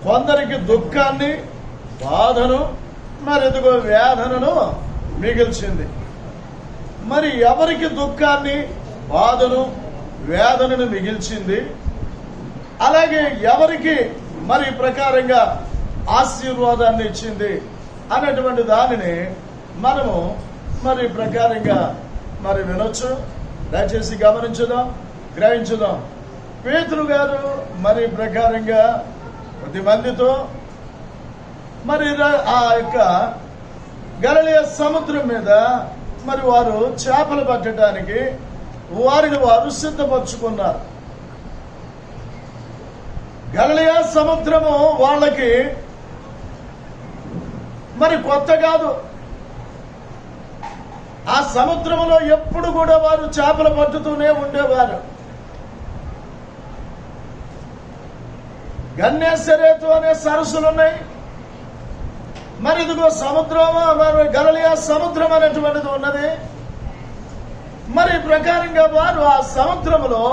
కొందరికి దుఃఖాన్ని, బాధను, మరి ఇదిగో వేదనను మిగిల్చింది. మరి ఎవరికి దుఃఖాన్ని, బాధను, వేదనను మిగిల్చింది, అలాగే ఎవరికి మరి ప్రకారంగా ఆశీర్వాదాన్ని ఇచ్చింది అనేటువంటి దానిని మనము మరి ప్రకారంగా మరి వినొచ్చు. దయచేసి గమనించుదాం, గ్రహించుదాం. పేతురు గారు మరి ప్రకారంగా 10 మందితో మరి ఆ యొక్క గలిలయ సముద్రం మీద మరి వారు చేపలు పట్టడానికి వారిని వారు సిద్ధపరచుకున్నారు. గలిలయ సముద్రము వాళ్ళకి మరి కొత్త కాదు. ఆ సముద్రంలో ఎప్పుడు కూడా వారు చేపలు పట్టుతూనే ఉండేవారు. గన్నేసరేతు అనే సరస్సులు ఉన్నాయి. మరి ఇదిగో సముద్రం, గలిలయ సముద్రం అనేటువంటిది ఉన్నది. మరి ప్రకారంగా వారు ఆ సముద్రంలో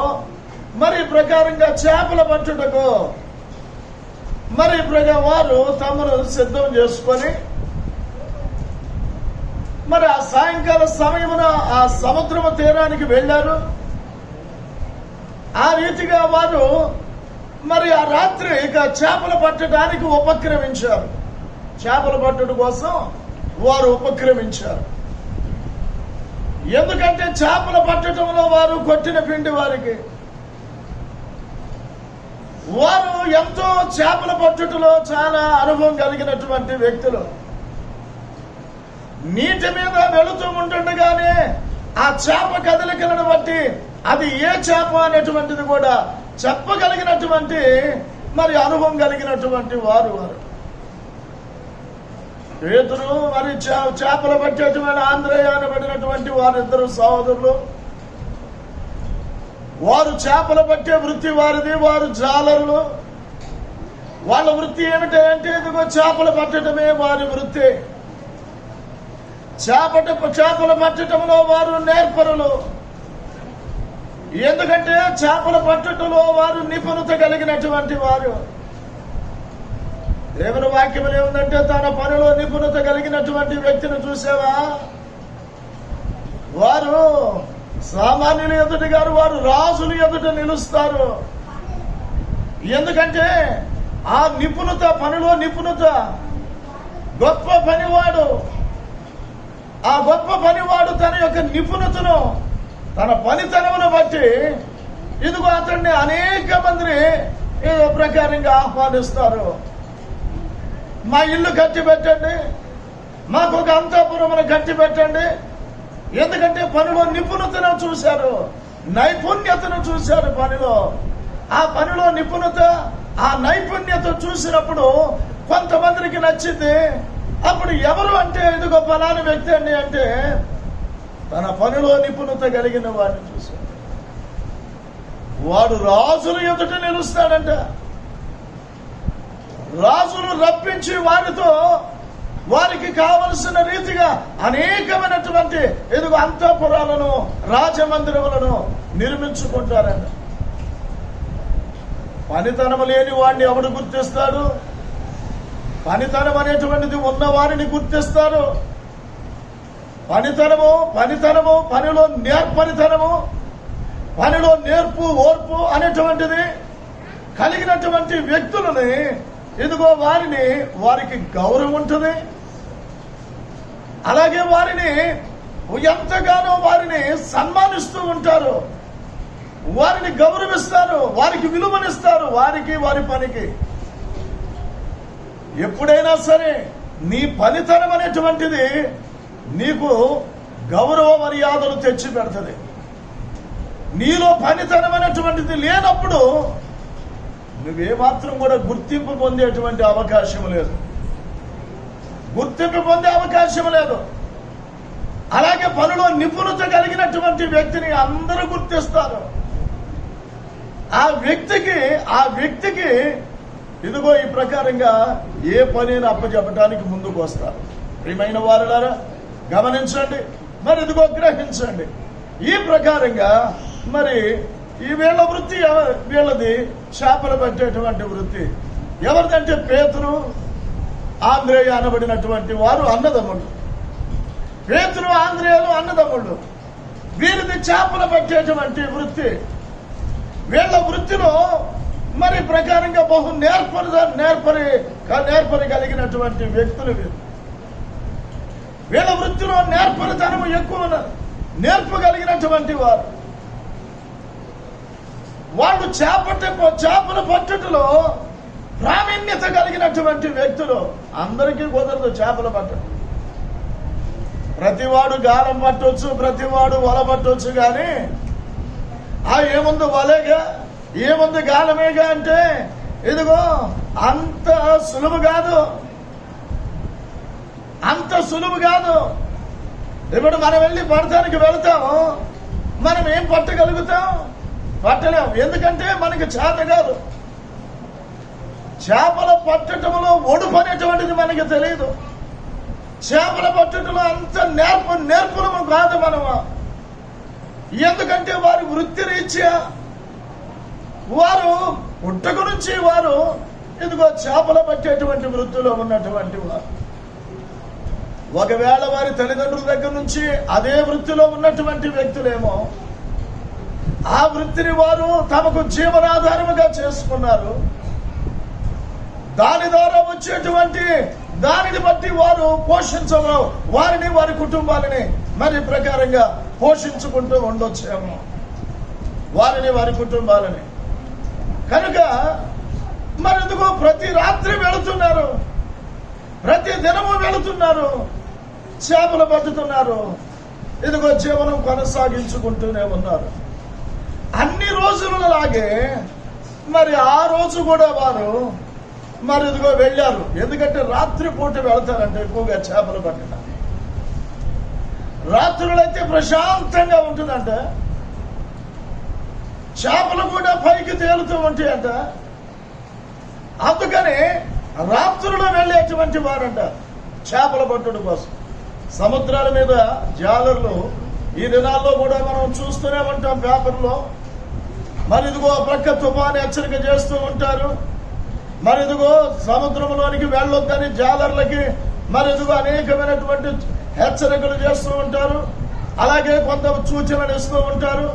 మరి ప్రకారంగా చేపల పట్టుటకు మరి వారు తమను సిద్ధం చేసుకొని మరి ఆ సాయంకాల సమయమున ఆ సముద్రము తీరానికి వెళ్ళారు. ఆ రీతిగా వారు మరి ఆ రాత్రి ఇక చేపలు పట్టడానికి ఉపక్రమించారు. చేపలు పట్టడం కోసం వారు ఉపక్రమించారు. ఎందుకంటే చేపలు పట్టడంలో వారు కొట్టిన పిండి వారికి. వారు ఎంతో చేపల పట్టుటలో చాలా అనుభవం కలిగినటువంటి వ్యక్తులు. నీటి మీద వెళుతూ ఉంటుండగానే ఆ చేప కదలికలను బట్టి అది ఏ చేప అనేటువంటిది కూడా చెప్పగలిగినటువంటి మరి అనుభవం కలిగినటువంటి వారు. పేతురు మరి చేపలు పట్టేటువంటి ఆంధ్రయ్య అనబడినటువంటి వారిద్దరు సహోదరులు. వారు చేపలు పట్టే వృత్తి వారిది. వారు జాలరులు. వాళ్ళ వృత్తి ఏమిటంటే ఇదిగో చేపలు పట్టడమే వారి వృత్తి. చేపలు పట్టడంలో వారు నేర్పరులు. ఎందుకంటే చేపలు పట్టడంలో వారు నిపుణత కలిగినటువంటి వారు. దేవుని వాక్యం ఏముందంటే తన పనిలో నిపుణత కలిగినటువంటి వ్యక్తిని చూసావా, వారు సామాన్యుల ఎదుట గారు, వారు రాజుల ఎదుట నిలుస్తారు. ఎందుకంటే ఆ నిపుణత, పనిలో నిపుణత. గొప్ప పనివాడు, ఆ గొప్ప పనివాడు తన యొక్క నిపుణతను, తన పనితనమును బట్టి ఇదిగో అతన్ని అనేక మంది ప్రకారంగా ఆహ్వానిస్తారు. మా ఇల్లు కట్టి పెట్టండి, మాకు ఒక అంతఃపురమును కట్టి పెట్టండి. ఎందుకంటే పనిలో నిపుణతను చూశారు, నైపుణ్యతను చూశారు. పనిలో ఆ పనిలో నిపుణత, ఆ నైపుణ్యత చూసినప్పుడు కొంతమందికి నచ్చింది. అప్పుడు ఎవరు అంటే ఇదిగో ఫలానా వ్యక్తి అండి అంటే తన పనిలో నిపుణత కలిగిన వాడిని చూశారు. వాడు రాజుల ఎదుట నిలుస్తాడంట. రాజులు రప్పించి వారితో వారికి కావలసిన రీతిగా అనేకమైనటువంటి ఎదుగు అంతఃపురాలను, రాజమందిరములను నిర్మించుకుంటారంట. పనితనం లేని వాడిని ఎవడు గుర్తిస్తాడు? పనితనం అనేటువంటిది ఉన్న వారిని గుర్తిస్తారు. పనితనము, పనిలో నేర్పరితనము, పనిలో నేర్పు, ఓర్పు అనేటువంటిది కలిగినటువంటి వ్యక్తులని ఇదిగో వారికి గౌరవం ఉంటుంది. అలాగే వారిని ఎంతగానో వారిని సన్మానిస్తూ ఉంటారు, వారిని గౌరవిస్తారు, వారికి విలువనిస్తారు, వారికి వారి పనికి. ఎప్పుడైనా సరే నీ పనితనం అనేటువంటిది నీకు గౌరవ మర్యాదలు తెచ్చి పెడుతుంది. నీలో పనితనం అనేటువంటిది లేనప్పుడు నువ్వేమాత్రం కూడా గుర్తింపు పొందేటువంటి అవకాశం లేదు. అలాగే పనిలో నిపుణత కలిగినటువంటి వ్యక్తిని అందరూ గుర్తిస్తారు. ఆ వ్యక్తికి ఇదిగో ఈ ప్రకారంగా ఏ పనిని అప్పచెప్పడానికి ముందుకు వస్తారు. ప్రియమైన వారులారా గమనించండి, మరి ఇదిగో గ్రహించండి. ఈ ప్రకారంగా మరి ఈ వీళ్ళ వృత్తి వీళ్ళది చేపలు పట్టేటువంటి వృత్తి. ఎవరిదంటే పేతురు, ఆంద్రేయ అనబడినటువంటి వారు అన్నదమ్ముడు. పేతురు, ఆంద్రేయులు అన్నదమ్ముడు. వీరిది చేపలు పట్టేటువంటి వృత్తి. వీళ్ళ వృత్తిలో మరి ప్రకారంగా బహు నేర్పరి కలిగినటువంటి వ్యక్తులు వీరు. వీళ్ళ వృత్తిలో నేర్పరితనము ఎక్కువ నేర్పగలిగినటువంటి వారు. వాళ్ళు చేపల పట్టుటలో ప్రావీణ్యత కలిగినటువంటి వ్యక్తులు. అందరికీ కుదరదు చేపలు పట్టడం. ప్రతివాడు గాలం పట్టవచ్చు, ప్రతివాడు వల పట్టవచ్చు. కానీ ఏముంది వలేగా, ఏముంది గాలమేగా అంటే ఇదిగో అంత సులువు కాదు, అంత సులువు కాదు. ఇప్పుడు మనం వెళ్ళి పడటానికి వెళతాము, మనం ఏం పట్టగలుగుతాం? పట్టలేము. ఎందుకంటే మనకి చేత కాదు. చేపల పట్టడంలో ఒడుపు అనేటువంటిది మనకి తెలియదు. చేపల పట్టడంలో అంత నేర్పులము కాదు మనము. ఎందుకంటే వారి వృత్తి రీత్యా వారు పుట్టక నుంచి వారు ఇదిగో చేపల పట్టేటువంటి వృత్తిలో ఉన్నటువంటి వారు. ఒకవేళ వారి తల్లిదండ్రుల దగ్గర నుంచి అదే వృత్తిలో ఉన్నటువంటి వ్యక్తులేమో ఆ వృత్తిని వారు తమకు జీవనాధారముగా చేసుకున్నారు. దాని ద్వారా వచ్చేటువంటి దానిని బట్టి వారు పోషించరు వారిని, వారి కుటుంబాలని మరి ప్రకారంగా పోషించుకుంటూ ఉండొచ్చేమో వారిని, వారి కుటుంబాలని. కనుక మరి ఎందుకో ప్రతి రాత్రి వెళుతున్నారు, ప్రతి దినము వెళుతున్నారు, చేపలు పట్టుతున్నారు, ఇదిగో జీవనం కొనసాగించుకుంటూనే ఉన్నారు. అన్ని రోజులలాగే మరి ఆ రోజు కూడా వారు మరి ఇదిగో వెళ్ళారు. ఎందుకంటే రాత్రి పూట వెళతారంటే ఎక్కువగా చేపలు పట్టడం. రాత్రులైతే ప్రశాంతంగా ఉంటుందంట, చేపలు కూడా పైకి తేలుతూ ఉంటాయంట. అందుకని రాత్రులు వెళ్ళేటువంటి వారంట చేపల పట్టుడు కోసం. సముద్రాల మీద జాలర్లు ఈ దినాల్లో కూడా మనం చూస్తూనే ఉంటాం పేపర్లో. మరి ఇదిగో ప్రక్క తుఫాను హెచ్చరిక చేస్తూ ఉంటారు. మరి ఇదిగో సముద్రంలోనికి వెళ్ళొద్దని జాలర్లకి మరి ఇదిగో అనేకమైనటువంటి హెచ్చరికలు చేస్తూ ఉంటారు. అలాగే కొంత సూచనలు ఇస్తూ ఉంటారు.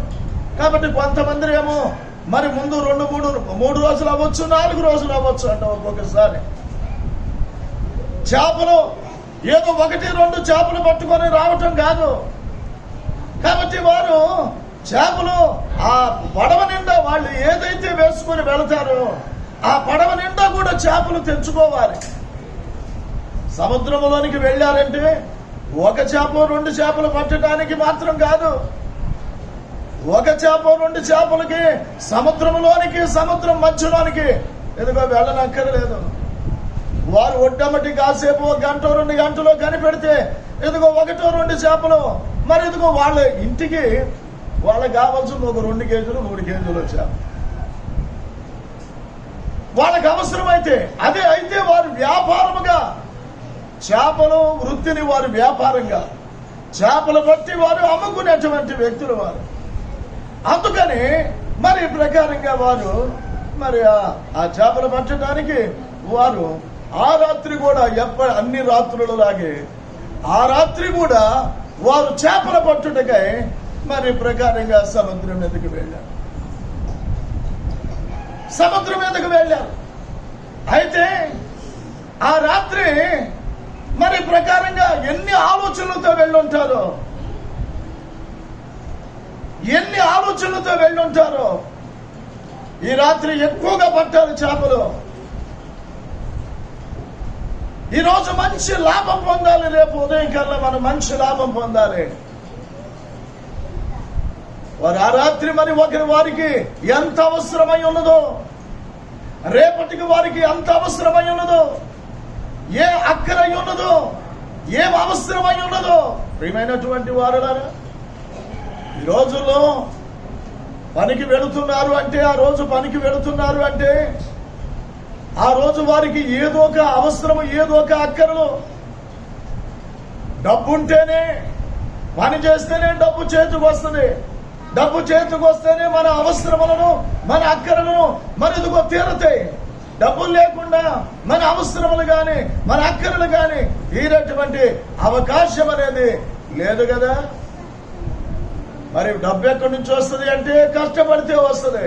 కాబట్టి కొంతమంది ఏమో మరి ముందు 2-3 రోజులు అవ్వచ్చు, 4 రోజులు అవ్వచ్చు అంట. ఒక్కొక్కసారి చేపలు ఏదో 1-2 చేపలు పట్టుకొని రావటం కాదు. కాబట్టి వారు చేపలు ఆ పడవ నిండా వాళ్ళు ఏదైతే వేసుకుని వెళతారో ఆ పడవ నిండా కూడా చేపలు తెచ్చుకోవాలి. సముద్రంలోనికి వెళ్ళారంటే 1 చేప 2 చేపలు పట్టడానికి మాత్రం కాదు. 1 చేప 2 చేపలకి సముద్రంలోనికి, సముద్రం మధ్యలోనికి ఎదుగో వెళ్ళనక్కర్లేదు. వారు ఒడ్డమ్మటి కాసేపు 1 గంట 2 గంటలో కనిపెడితే ఎదుగో 1-2 చేపలు మరి ఎదుగో వాళ్ళ ఇంటికి వాళ్ళకి కావాల్సిన ఒక 2 కేజీలు 3 కేజీలు చేప వాళ్ళకి అవసరమైతే. అదే అయితే వారు వ్యాపారముగా చేపలు వృత్తిని వారు వ్యాపారంగా చేపలు పట్టి వారు అమ్ముకునేటువంటి వ్యక్తులు వారు. అందుకని మరి ప్రకారంగా వారు మరి ఆ చేపలు పట్టడానికి వారు ఆ రాత్రి కూడా అన్ని రాత్రులు లాగే ఆ రాత్రి కూడా వారు చేపల పట్టుటకై మరి ప్రకారంగా సముద్రం మీదకి వెళ్ళారు. సముద్రం మీదకి వెళ్ళారు. అయితే ఆ రాత్రి మరి ప్రకారంగా ఎన్ని ఆలోచనలతో వెళ్ళుంటారో, ఎన్ని ఆలోచనలతో వెళ్ళుంటారో. ఈ రాత్రి ఎక్కువగా పట్టారు చేపలు. ఈరోజు మంచి లాభం పొందాలి, రేపు ఉదయం కల్లా మనం మంచి లాభం పొందాలి. వారు ఆ రాత్రి మరి వారికి ఎంత అవసరమై ఉన్నదో, రేపటికి వారికి ఎంత అవసరమై ఉన్నదో, ఏ అక్కరై ఉన్నదో, ఏం అవసరమై ఉన్నదో. ప్రియమైనటువంటి వారులారా, ఈ రోజుల్లో పనికి వెళుతున్నారు అంటే, ఆ రోజు పనికి వెళుతున్నారు అంటే ఆ రోజు వారికి ఏదో ఒక అవసరము, ఏదో ఒక అక్కరలు. డబ్బు ఉంటేనే, పని చేస్తేనే డబ్బు చేతికి వస్తుంది. డబ్బు చేతికి వస్తేనే మన అవసరములను, మన అక్కరలను మరి ఇదిగో తీరుతాయి. డబ్బులు లేకుండా మన అవసరములు గాని మన అక్కరలు గాని తీరేటువంటి అవకాశం అనేది లేదు కదా. మరి డబ్బు ఎక్కడి నుంచి వస్తుంది అంటే కష్టపడితే వస్తుంది,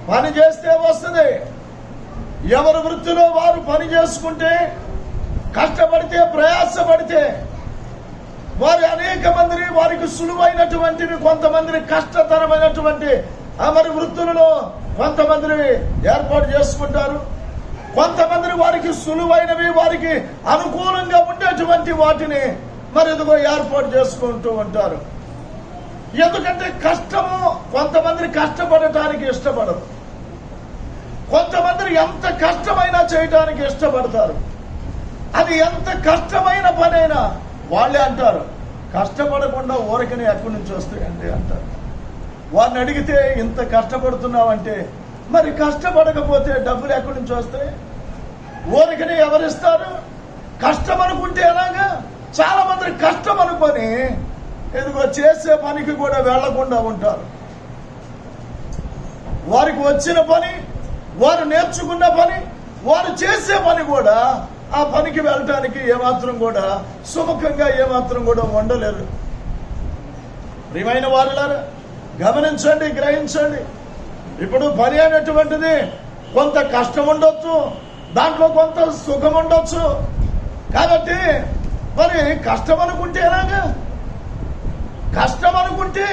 పని చేస్తే వస్తుంది. ఎవరి వృత్తిలో వారు పని చేసుకుంటే, కష్టపడితే, ప్రయాసపడితే వారి అనేక మంది వారికి సులువైనటువంటివి, కొంతమంది కష్టతరమైనటువంటి మరి వృత్తులలో కొంతమందిని ఏర్పాటు చేసుకుంటారు. కొంతమంది వారికి సులువైనవి, వారికి అనుకూలంగా ఉండేటువంటి వాటిని మరి ఇదిగో ఏర్పాటు చేసుకుంటూ ఉంటారు. ఎందుకంటే కష్టము, కొంతమంది కష్టపడటానికి ఇష్టపడరు, కొంతమంది ఎంత కష్టమైనా చేయటానికి ఇష్టపడతారు. అది ఎంత కష్టమైన పనైనా వాళ్ళే అంటారు, కష్టపడకుండా ఊరకనే ఎక్కడి నుంచి వస్తాయండి అంటారు. వారిని అడిగితే ఇంత కష్టపడుతున్నావంటే మరి కష్టపడకపోతే డబ్బులు ఎక్కడి నుంచి వస్తాయి? ఊరకనే ఎవరిస్తారు? కష్టం అనుకుంటే ఎలాగా? చాలా మంది కష్టం అనుకొని ఎదుగో చేసే పనికి కూడా వెళ్లకుండా ఉంటారు. వారికి వచ్చిన పని, వారు నేర్చుకున్న పని, వారు చేసే పని కూడా ఆ పనికి వెళ్ళటానికి ఏమాత్రం కూడా సుముఖంగా ఏమాత్రం కూడా ఉండలేరు. ప్రియమైన వారులారా, గమనించండి, గ్రహించండి. ఇప్పుడు పని అనేటువంటిది కొంత కష్టం ఉండొచ్చు, దాంట్లో కొంత సుఖం ఉండొచ్చు. కాబట్టి మరి కష్టం అనుకుంటే ఎలాగా? కష్టం అనుకుంటే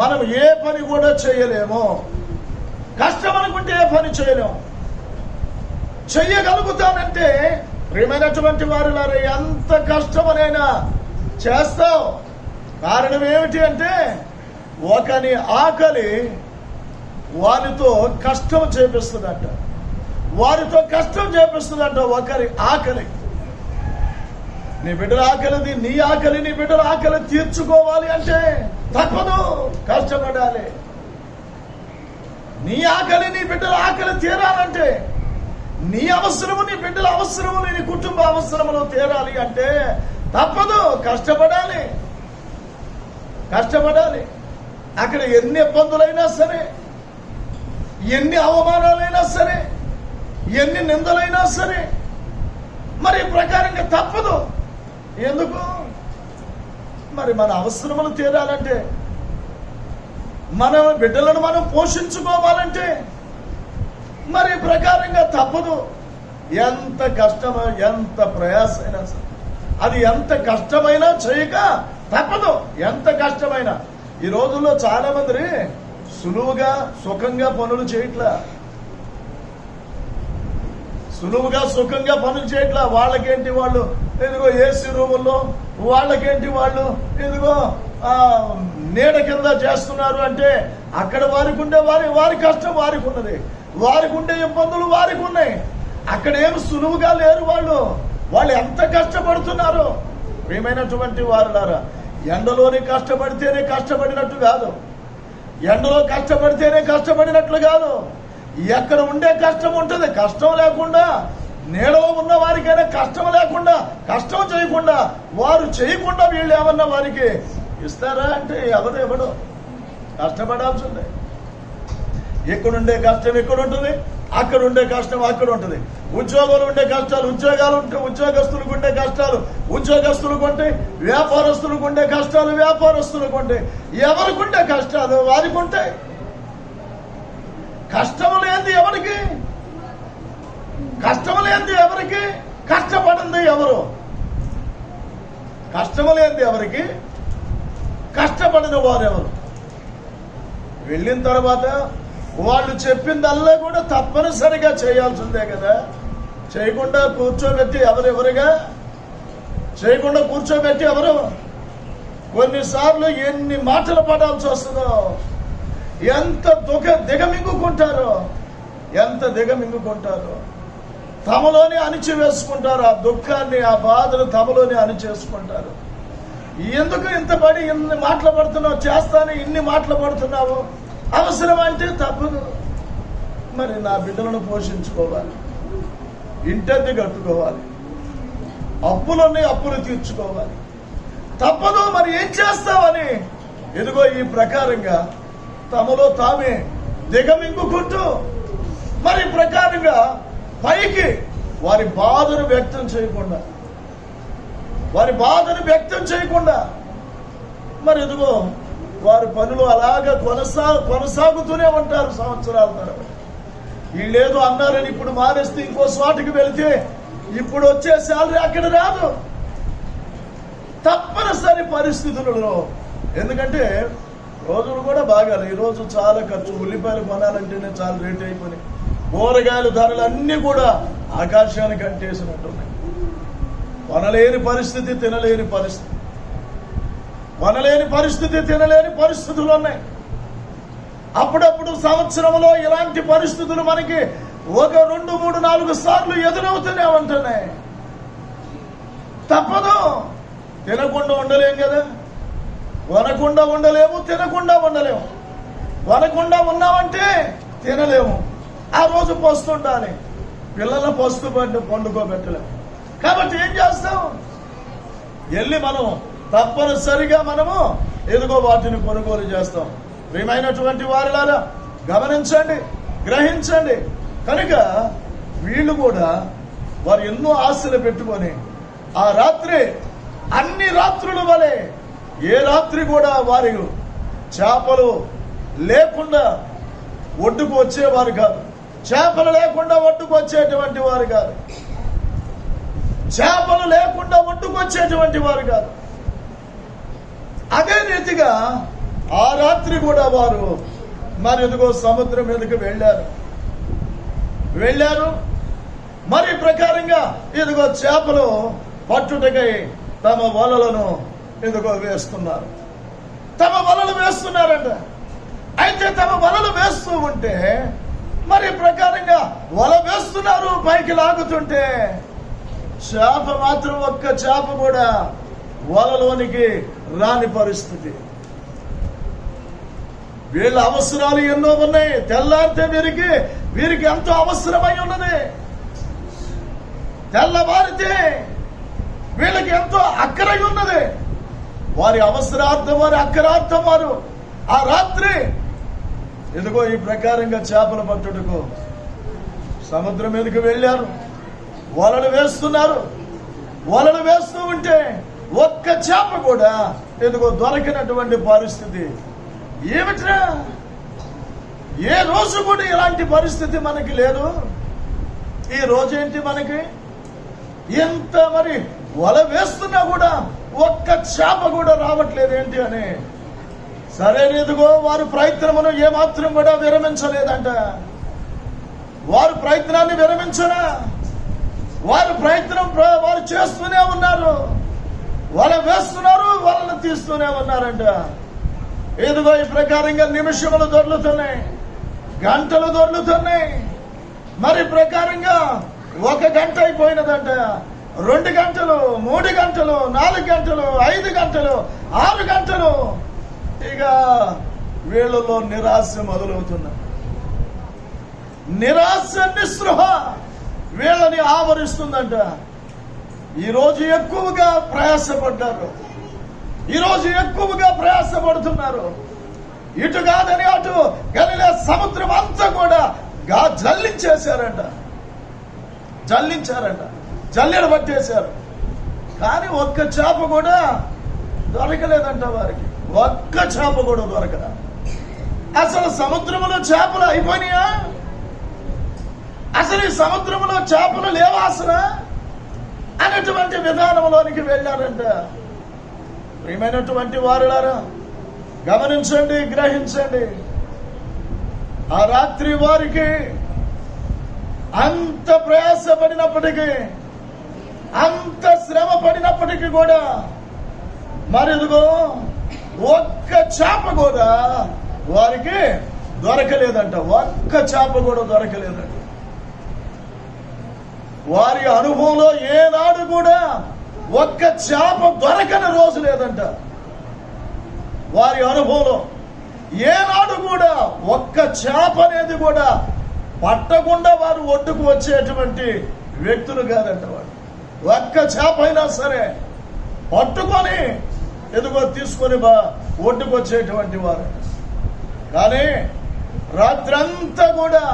మనం ఏ పని కూడా చేయలేము. కష్టం అనుకుంటే ఏ పని చేయలేము. చెయ్యగలుగుతానంటే ప్రియమైనటువంటి వారులారా, ఎంత కష్టమనైనా చేస్తావు. కారణం ఏమిటి అంటే ఒకని ఆకలి వారితో కష్టం చేపిస్తుందంట, వారితో కష్టం చేపిస్తుందంట ఒకరి ఆకలి. నీ బిడ్డల ఆకలిది, నీ ఆకలి, నీ బిడ్డల ఆకలి తీర్చుకోవాలి అంటే తప్పదు, కష్టపడాలి. నీ ఆకలి, నీ బిడ్డల ఆకలి తీరాలంటే, నీ అవసరము, నీ బిడ్డల అవసరము, నీ కుటుంబ అవసరములు తీరాలి అంటే తప్పదు, కష్టపడాలి, కష్టపడాలి. అక్కడ ఎన్ని ఇబ్బందులైనా సరే, ఎన్ని అవమానాలైనా సరే, ఎన్ని నిందలైనా సరే మరి ప్రకారంగా తప్పదు. ఎందుకు? మరి మన అవసరములు తీరాలంటే, మన బిడ్డలను మనం పోషించుకోవాలంటే మరి ప్రకారంగా తప్పదు. ఎంత కష్టమో, ఎంత ప్రయాసైనా సరే, అది ఎంత కష్టమైనా చేయక తప్పదు. ఎంత కష్టమైనా. ఈ రోజుల్లో చాలా మంది సులువుగా, సుఖంగా పనులు చేయట్లా, సులువుగా సుఖంగా పనులు చేయట్లా. వాళ్ళకేంటి, వాళ్ళు ఇదిగో ఏసీ రూముల్లో, వాళ్ళకేంటి వాళ్ళు ఇదిగో నీడ కింద చేస్తున్నారు అంటే అక్కడ వారికి ఉండే వారి కష్టం వారికి ఉన్నది, వారికి ఉండే ఇబ్బందులు వారికి ఉన్నాయి. అక్కడ ఏమి సులువుగా లేరు వాళ్ళు ఎంత కష్టపడుతున్నారు. ప్రియమైనటువంటి వారులారా, ఎండలోనే కష్టపడితేనే కష్టపడినట్టు కాదు, ఎండలో కష్టపడితేనే కష్టపడినట్లు కాదు. ఎక్కడ ఉండే కష్టం ఉంటుంది. కష్టం లేకుండా, నీడలో ఉన్న వారికైనా కష్టం లేకుండా, కష్టం చేయకుండా, వారు చేయకుండా వీళ్ళు ఏమన్నా వారికి ఇస్తారా అంటే ఎవడు కష్టపడాల్సిందే. ఎక్కడుండే కష్టం ఎక్కడ ఉంటుంది, అక్కడ ఉండే కష్టం అక్కడ ఉంటుంది. ఉద్యోగాలు ఉండే కష్టాలు ఉద్యోగాలు ఉంటే ఉద్యోగస్తులకు ఉండే కష్టాలు ఉద్యోగస్తులకు ఉంటాయి, వ్యాపారస్తులకు ఉండే కష్టాలు వ్యాపారస్తులకు ఉంటాయి. ఎవరికి ఉండే కష్టాలు వారికి ఉంటాయి. కష్టం లేనిది ఎవరికి? కష్టం లేనిది ఎవరికి? కష్టపడింది ఎవరు? కష్టం లేనిది ఎవరికి? కష్టపడిన వారెవరు? వెళ్ళిన తర్వాత వాళ్ళు చెప్పిందల్లా కూడా తప్పనిసరిగా చేయాల్సిందే కదా. చేయకుండా కూర్చోబెట్టి ఎవరెవరుగా చేయకుండా కూర్చోబెట్టి ఎవరు? కొన్నిసార్లు ఎన్ని మాటలు పడాల్సి వస్తుందో, ఎంత దిగమింగుకుంటారో, ఎంత దిగమింగుకుంటారో. తమలోనే అణిచివేసుకుంటారు ఆ దుఃఖాన్ని, ఆ బాధను తమలోనే అణిచేసుకుంటారు. ఎందుకు ఇంత పడి ఇన్ని మాటలు పడుతున్నావు, చేస్తాను ఇన్ని మాటలు పడుతున్నావు, అవసరం అంటే తప్పదు. మరి నా బిడ్డలను పోషించుకోవాలి, ఇంటద్ది కట్టుకోవాలి, అప్పులన్నీ అప్పులు తీర్చుకోవాలి, తప్పదు. మరి ఏం చేస్తావని ఇదిగో ఈ ప్రకారంగా తమలో తామే దిగమింగుకుంటూ మరి ప్రకారంగా పైకి వారి బాధను వ్యక్తం చేయకుండా మరి ఇదిగో వారి పనులు అలాగా కొనసాగుతూనే ఉంటారు సంవత్సరాల తరబడి. వీళ్ళేదో అన్నారని ఇప్పుడు మానేస్తే ఇంకో చోటికి వెళితే ఇప్పుడు వచ్చే శాలరీ అక్కడ రాదు. తప్పనిసరి పరిస్థితులలో, ఎందుకంటే రోజులు కూడా బాగాలి. ఈరోజు చాలా ఖర్చు, ఉల్లిపాయలు కొనాలంటేనే చాలా రేట్ అయిపోయినాయి. కూరగాయల ధరలు అన్నీ కూడా ఆకాశానికి అంటేసినట్టున్నాయి. కొనలేని పరిస్థితి, తినలేని పరిస్థితులు ఉన్నాయి. అప్పుడప్పుడు సంవత్సరంలో ఇలాంటి పరిస్థితులు మనకి 1, 2, 3, 4 సార్లు ఎదురవుతూనే ఉంటున్నాయి. తప్పదు, తినకుండా ఉండలేం కదా. కొనకుండా ఉండలేము, తినకుండా ఉండలేము. కొనకుండా ఉన్నామంటే తినలేము. ఆ రోజు పోస్తుండాలి, పిల్లల పోస్తూ పండుకోబెట్టలేము. కాబట్టి ఏం చేస్తాం? వెళ్ళి మనం తప్పనిసరిగా మనము ఎదుగో వాటిని కొనుగోలు చేస్తాం. ప్రియమైనటువంటి వారిలారా గమనించండి, గ్రహించండి. కనుక వీళ్ళు కూడా వారు ఎన్నో ఆశలు పెట్టుకొని ఆ రాత్రి అన్ని రాత్రుల వలె ఏ రాత్రి కూడా వారి చేపలు లేకుండా ఒడ్డుకు వచ్చేవారు కాదు. చేపలు లేకుండా ఒడ్డుకు వచ్చేటువంటి వారు కాదు. చేపలు లేకుండా ఒడ్డుకు వచ్చేటువంటి వారు కాదు. అదే రీతిగా ఆ రాత్రి కూడా వారు మరి ఎదుగో సముద్రం మీదకి వెళ్ళారు. మరి ప్రకారంగా ఇదిగో చేపలు పట్టుటకై తమ వలలను ఇదిగో వేస్తున్నారు. తమ వలలు వేస్తున్నారంట. అయితే తమ వలలు వేస్తూ ఉంటే మరి ప్రకారంగా వల వేస్తున్నారు, పైకి లాగుతుంటే చేప మాత్రం ఒక్క చేప కూడా వలలోనికి రాని పరిస్థితి. వీళ్ళ అవసరాలు ఎన్నో ఉన్నాయి. తెల్లారితే వీరికి ఎంతో అవసరమై ఉన్నది. తెల్లవారితే వీళ్ళకి ఎంతో అక్కరై ఉన్నది. వారి అవసరార్థం, వారి అక్కరార్థం వారు ఆ రాత్రి ఇదిగో ఈ ప్రకారంగా చేపలు పట్టుటకు సముద్రం మీదకి వెళ్ళారు. వలలు వేస్తున్నారు. వలలు వేస్తూ ఉంటే ఒక్క చేప కూడా ఇదిగో దొరకినటువంటి పరిస్థితి. ఏమిట్రా, ఏ రోజు కూడా ఇలాంటి పరిస్థితి మనకి లేదు. ఈ రోజేంటి మనకి ఎంత మరి వల వేస్తున్నా కూడా ఒక్క చేప కూడా రావట్లేదు ఏంటి అని. సరే, ఇదిగో వారి ప్రయత్నమును ఏమాత్రం కూడా విరమించలేదంట. వారు ప్రయత్నాన్ని విరమించరా, వారి ప్రయత్నం వారు చేస్తూనే ఉన్నారు. వల వేస్తున్నారు, వలను తీస్తూనే ఉన్నారంట. ఇదిగో ఈ ప్రకారంగా నిమిషములు దొర్లుతున్నాయి, గంటలు దొర్లుతున్నాయి. మరి ప్రకారంగా 1 గంట అయిపోయినదంట, 2 గంటలు, 3 గంటలు, 4 గంటలు, 5 గంటలు, 6 గంటలు. ఇక వీళ్ళలో నిరాశ మొదలవుతున్నా. నిరాశ, నిస్పృహ వీళ్ళని ఆవరిస్తుందంట. ఈరోజు ఎక్కువగా ప్రయాసపడ్డారు, ఈరోజు ఎక్కువగా ప్రయాసపడుతున్నారు. ఇటు కాదని అటు గలిలే సముద్రం అంతా కూడా జల్లించారంట, జల్లెడ పట్టేశారు. కానీ ఒక్క చేప కూడా దొరకలేదంట వారికి. ఒక్క చేప కూడా దొరకదా. అసలు సముద్రంలో చేపలు అయిపోయినాయా? అసలు ఈ సముద్రంలో చేపలు లేవా అసలు అనేటువంటి విధానంలోనికి వెళ్ళారంట. ప్రియమైనటువంటి వారులారా గమనించండి, గ్రహించండి. ఆ రాత్రి వారికి అంత ప్రయాసపడినప్పటికీ, అంత శ్రమ పడినప్పటికీ కూడా మరి ఇదిగో ఒక్క చేప కూడా వారికి దొరకలేదంట. ఒక్క చేప కూడా దొరకలేదంట. వారి అనుభవంలో ఏనాడు కూడా ఒక్క చేప దొరకని రోజు లేదంట. వారి అనుభవంలో ఏనాడు కూడా ఒక్క చేప అనేది కూడా పట్టకుండా వారు ఒడ్డుకు వచ్చేటువంటి వ్యక్తులు కాదంట. వాడు ఒక్క చేప అయినా సరే పట్టుకొని ఎదుగో తీసుకొని ఒడ్డుకు వచ్చేటువంటి వారు. కానీ రాత్రంతా కూడా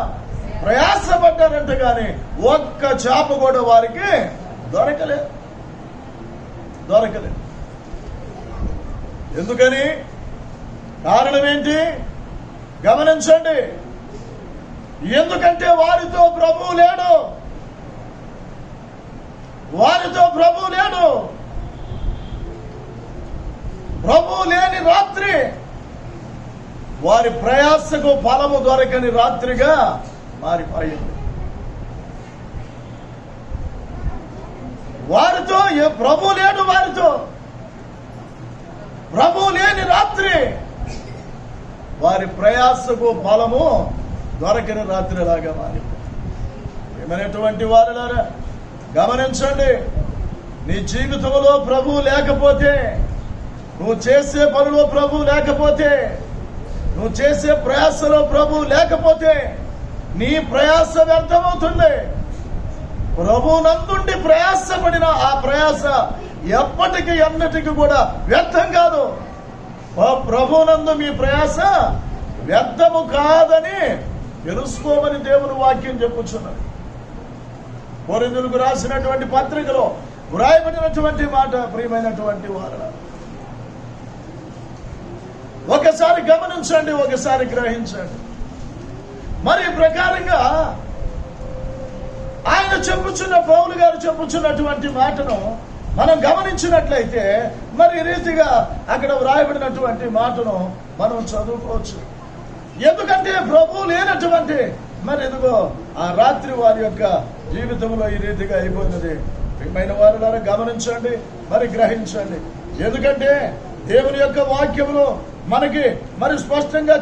ప్రయాసపడ్డారంట, కానీ ఒక్క చేప కూడా వారికి దొరకలేదు. ఎందుకని? కారణం ఏంటి? గమనించండి. ఎందుకంటే వారితో ప్రభువు లేడు. ప్రభువు లేని రాత్రి, వారి ప్రయాసకు ఫలము దొరకని రాత్రిగా మారిపోయింది. వారితో ప్రభు లేడు. ప్రభువు లేని రాత్రి వారి ప్రయాసకు ఫలము దొరకని రాత్రి లాగా మారిపోయింది. ఏమైనటువంటి వారులారా, గమనించండి. నీ జీవితంలో ప్రభువు లేకపోతే, నువ్వు చేసే పనిలో ప్రభువు లేకపోతే, నువ్వు చేసే ప్రయాసలో ప్రభువు లేకపోతే నీ ప్రయాస వ్యర్థమవుతుంది. ప్రభువునందుండి ప్రయాసపడిన ఆ ప్రయాస ఎప్పటికీ ఎన్నటికీ కూడా వ్యర్థం కాదు. ప్రభువునందు మీ ప్రయాస వ్యర్థము కాదని తెలుసుకోమని దేవుని వాక్యం చెప్పుచున్నది. కొరింథీయులకు రాసినటువంటి పత్రికలో వ్రాయబడినటువంటి మాట. ప్రియమైనటువంటి వారు, ఒకసారి గమనించండి, ఒకసారి గ్రహించండి. మరి ప్రకారంగా ఆయన చెప్పుచున్న, పౌలు గారు చెప్పుచున్నటువంటి మాటను మనం గమనించినట్లయితే, మరి ఈ రీతిగా అక్కడ వ్రాయబడినటువంటి మాటను మనం చదువుకోవచ్చు. ఎందుకంటే ప్రభువు లేనటువంటి, మరి ఎదుగో ఆ రాత్రి వారి యొక్క జీవితంలో ఈ రీతిగా అయిపోయినది. ప్రియమైన వారులారా, గమనించండి, మరి గ్రహించండి. ఎందుకంటే దేవుని యొక్క వాక్యములో మనకి మరి స్పష్టంగా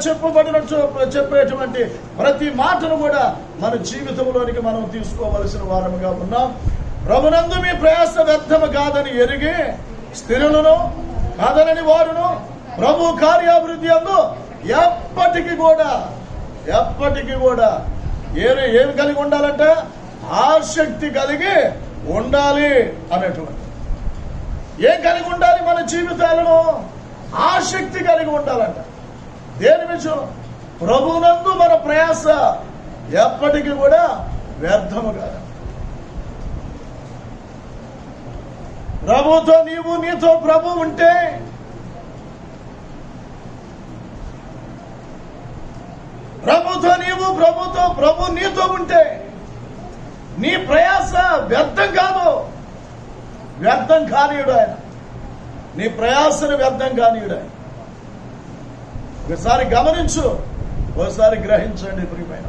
చెప్పేటువంటి ప్రతి మాటను కూడా మన జీవితంలోనికి మనం తీసుకోవలసిన వారముగా ఉన్నాం. ప్రభునందు మీ ప్రయాస వ్యర్థము కాదని ఎరిగి స్థిరులను కాదనని వారును ప్రభు కార్యాభివృద్ధి అందు ఎప్పటికీ కూడా ఏమి కలిగి ఉండాలంటే ఆసక్తి కలిగి ఉండాలి అనేటువంటి. ఏం కలిగి ఉండాలి? మన జీవితాలను ఆసక్తి కలిగి ఉండాలంట. దేని విషయం? ప్రభువునందు మన ప్రయాస ఎప్పటికీ కూడా వ్యర్థము కాదు. ప్రభుతో నీతో ప్రభు ఉంటే, ప్రభు నీతో ఉంటే నీ ప్రయాస వ్యర్థం కాదు. వ్యర్థం కానీయుడు ఆయన. నీ ప్రయాసను వ్యర్థం కానీయుడు ఆయన. ఒకసారి గమనించు, ఒకసారి గ్రహించండి. ప్రియమైన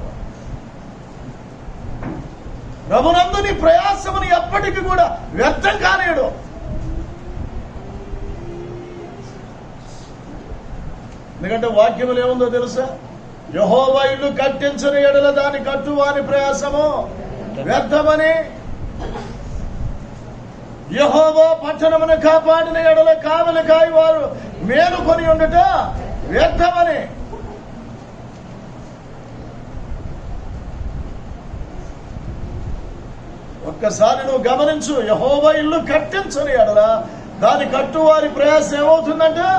ప్రభునందు నీ ప్రయాసమును ఎప్పటికీ కూడా వ్యర్థం కానీయుడు. ఎందుకంటే వాక్యములు ఏముందో తెలుసా? యెహోవా ఇల్లు కట్టించని ఎడల దాని కట్టువాని ప్రయాసము వ్యర్థమని, యెహోవా పట్టణమును కాపాడిన ఎడల కావలి కాయి వారు మేలుకొని ఉండట వ్యర్థమని. ఒక్కసారి నువ్వు గమనించు. యెహోవా ఇల్లు కట్టించని ఎడల దాని కట్టువారి ప్రయాస ఏమవుతుందంటే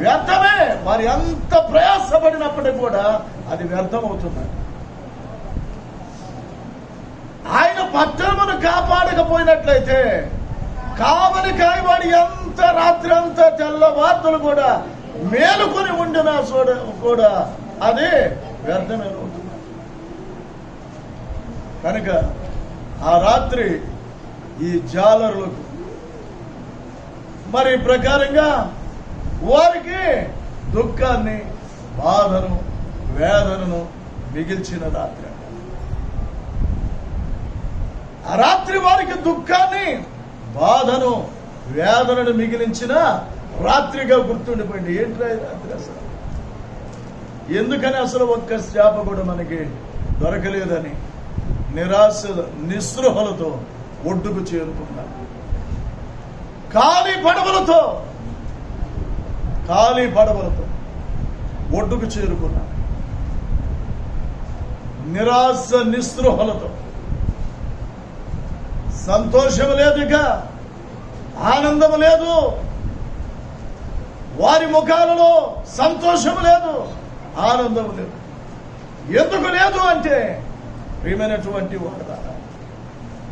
వ్యర్థమే. వారి ఎంత ప్రయాసపడినప్పటికీ కూడా అది వ్యర్థమవుతుందంట. ఆయన పట్టణమును కాపాడకపోయినట్లయితే కావలి కాయవాడి ఎంత రాత్రి అంతా తెల్లవార్తలు కూడా మేలుకొని ఉండినా కూడా అది వ్యర్థమవుతుంది. కనుక ఆ రాత్రి ఈ జాలరులకు మరి ప్రకారంగా వారికి దుఃఖాన్ని, బాధను, వేదనను మిగిల్చిన రాత్రి. ఆ రాత్రి వారికి దుఃఖాన్ని, బాధను, వేదనను మిగిలించిన రాత్రిగా గుర్తుండిపోయింది. ఏంట్రా రాత్రి అసలు? ఎందుకని అసలు ఒక్క శాప కూడా మనకి దొరకలేదని నిరాశ నిస్పృహలతో ఒడ్డుకు చేరుకున్నారు. ఖాళీ పడవలతో ఒడ్డుకు చేరుకున్నారు. నిరాశ నిస్పృహలతో. సంతోషం లేదు, ఇక ఆనందం లేదు. వారి ముఖాలలో సంతోషం లేదు, ఆనందం లేదు. ఎందుకు లేదు అంటే ప్రియమైనటువంటి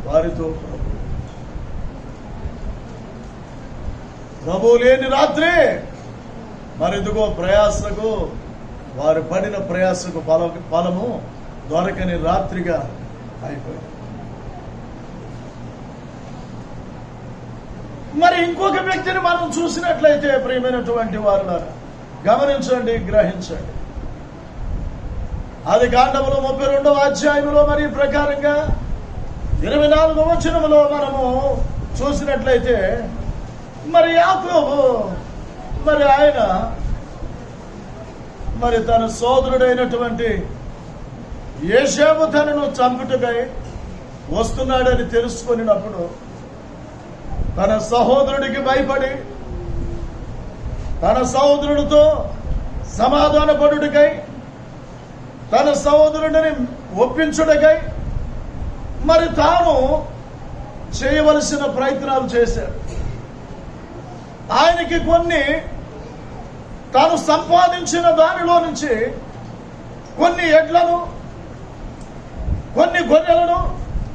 వారితో ప్రభు లేని రాత్రి మరిదిగో ప్రయాసకు వారు పడిన ప్రయాసకు ఫలము దొరకని రాత్రిగా అయిపోయింది. మరి ఇంకొక వ్యక్తిని మనం చూసినట్లయితే ప్రియమైనటువంటి వారులారా గమనించండి, గ్రహించండి. ఆదికాండములో 32వ అధ్యాయంలో మరి ప్రకారంగా 24వ వచనములో మనము చూసినట్లయితే మరి యాకోబు మరి ఆయన మరి తన సోదరుడైనటువంటి ఏశావు తనను చంపుటకై వస్తున్నాడని తెలుసుకున్నప్పుడు తన సహోదరుడికి భయపడి తన సహోదరుడితో సమాధానపడుటకై తన సహోదరుడిని ఒప్పించుటకై మరి తాను చేయవలసిన ప్రయత్నాలు చేశాడు. ఆయనకి కొన్ని తాను సంపాదించిన దానిలో నుంచి కొన్ని ఎడ్లను, కొన్ని గొర్రెలను,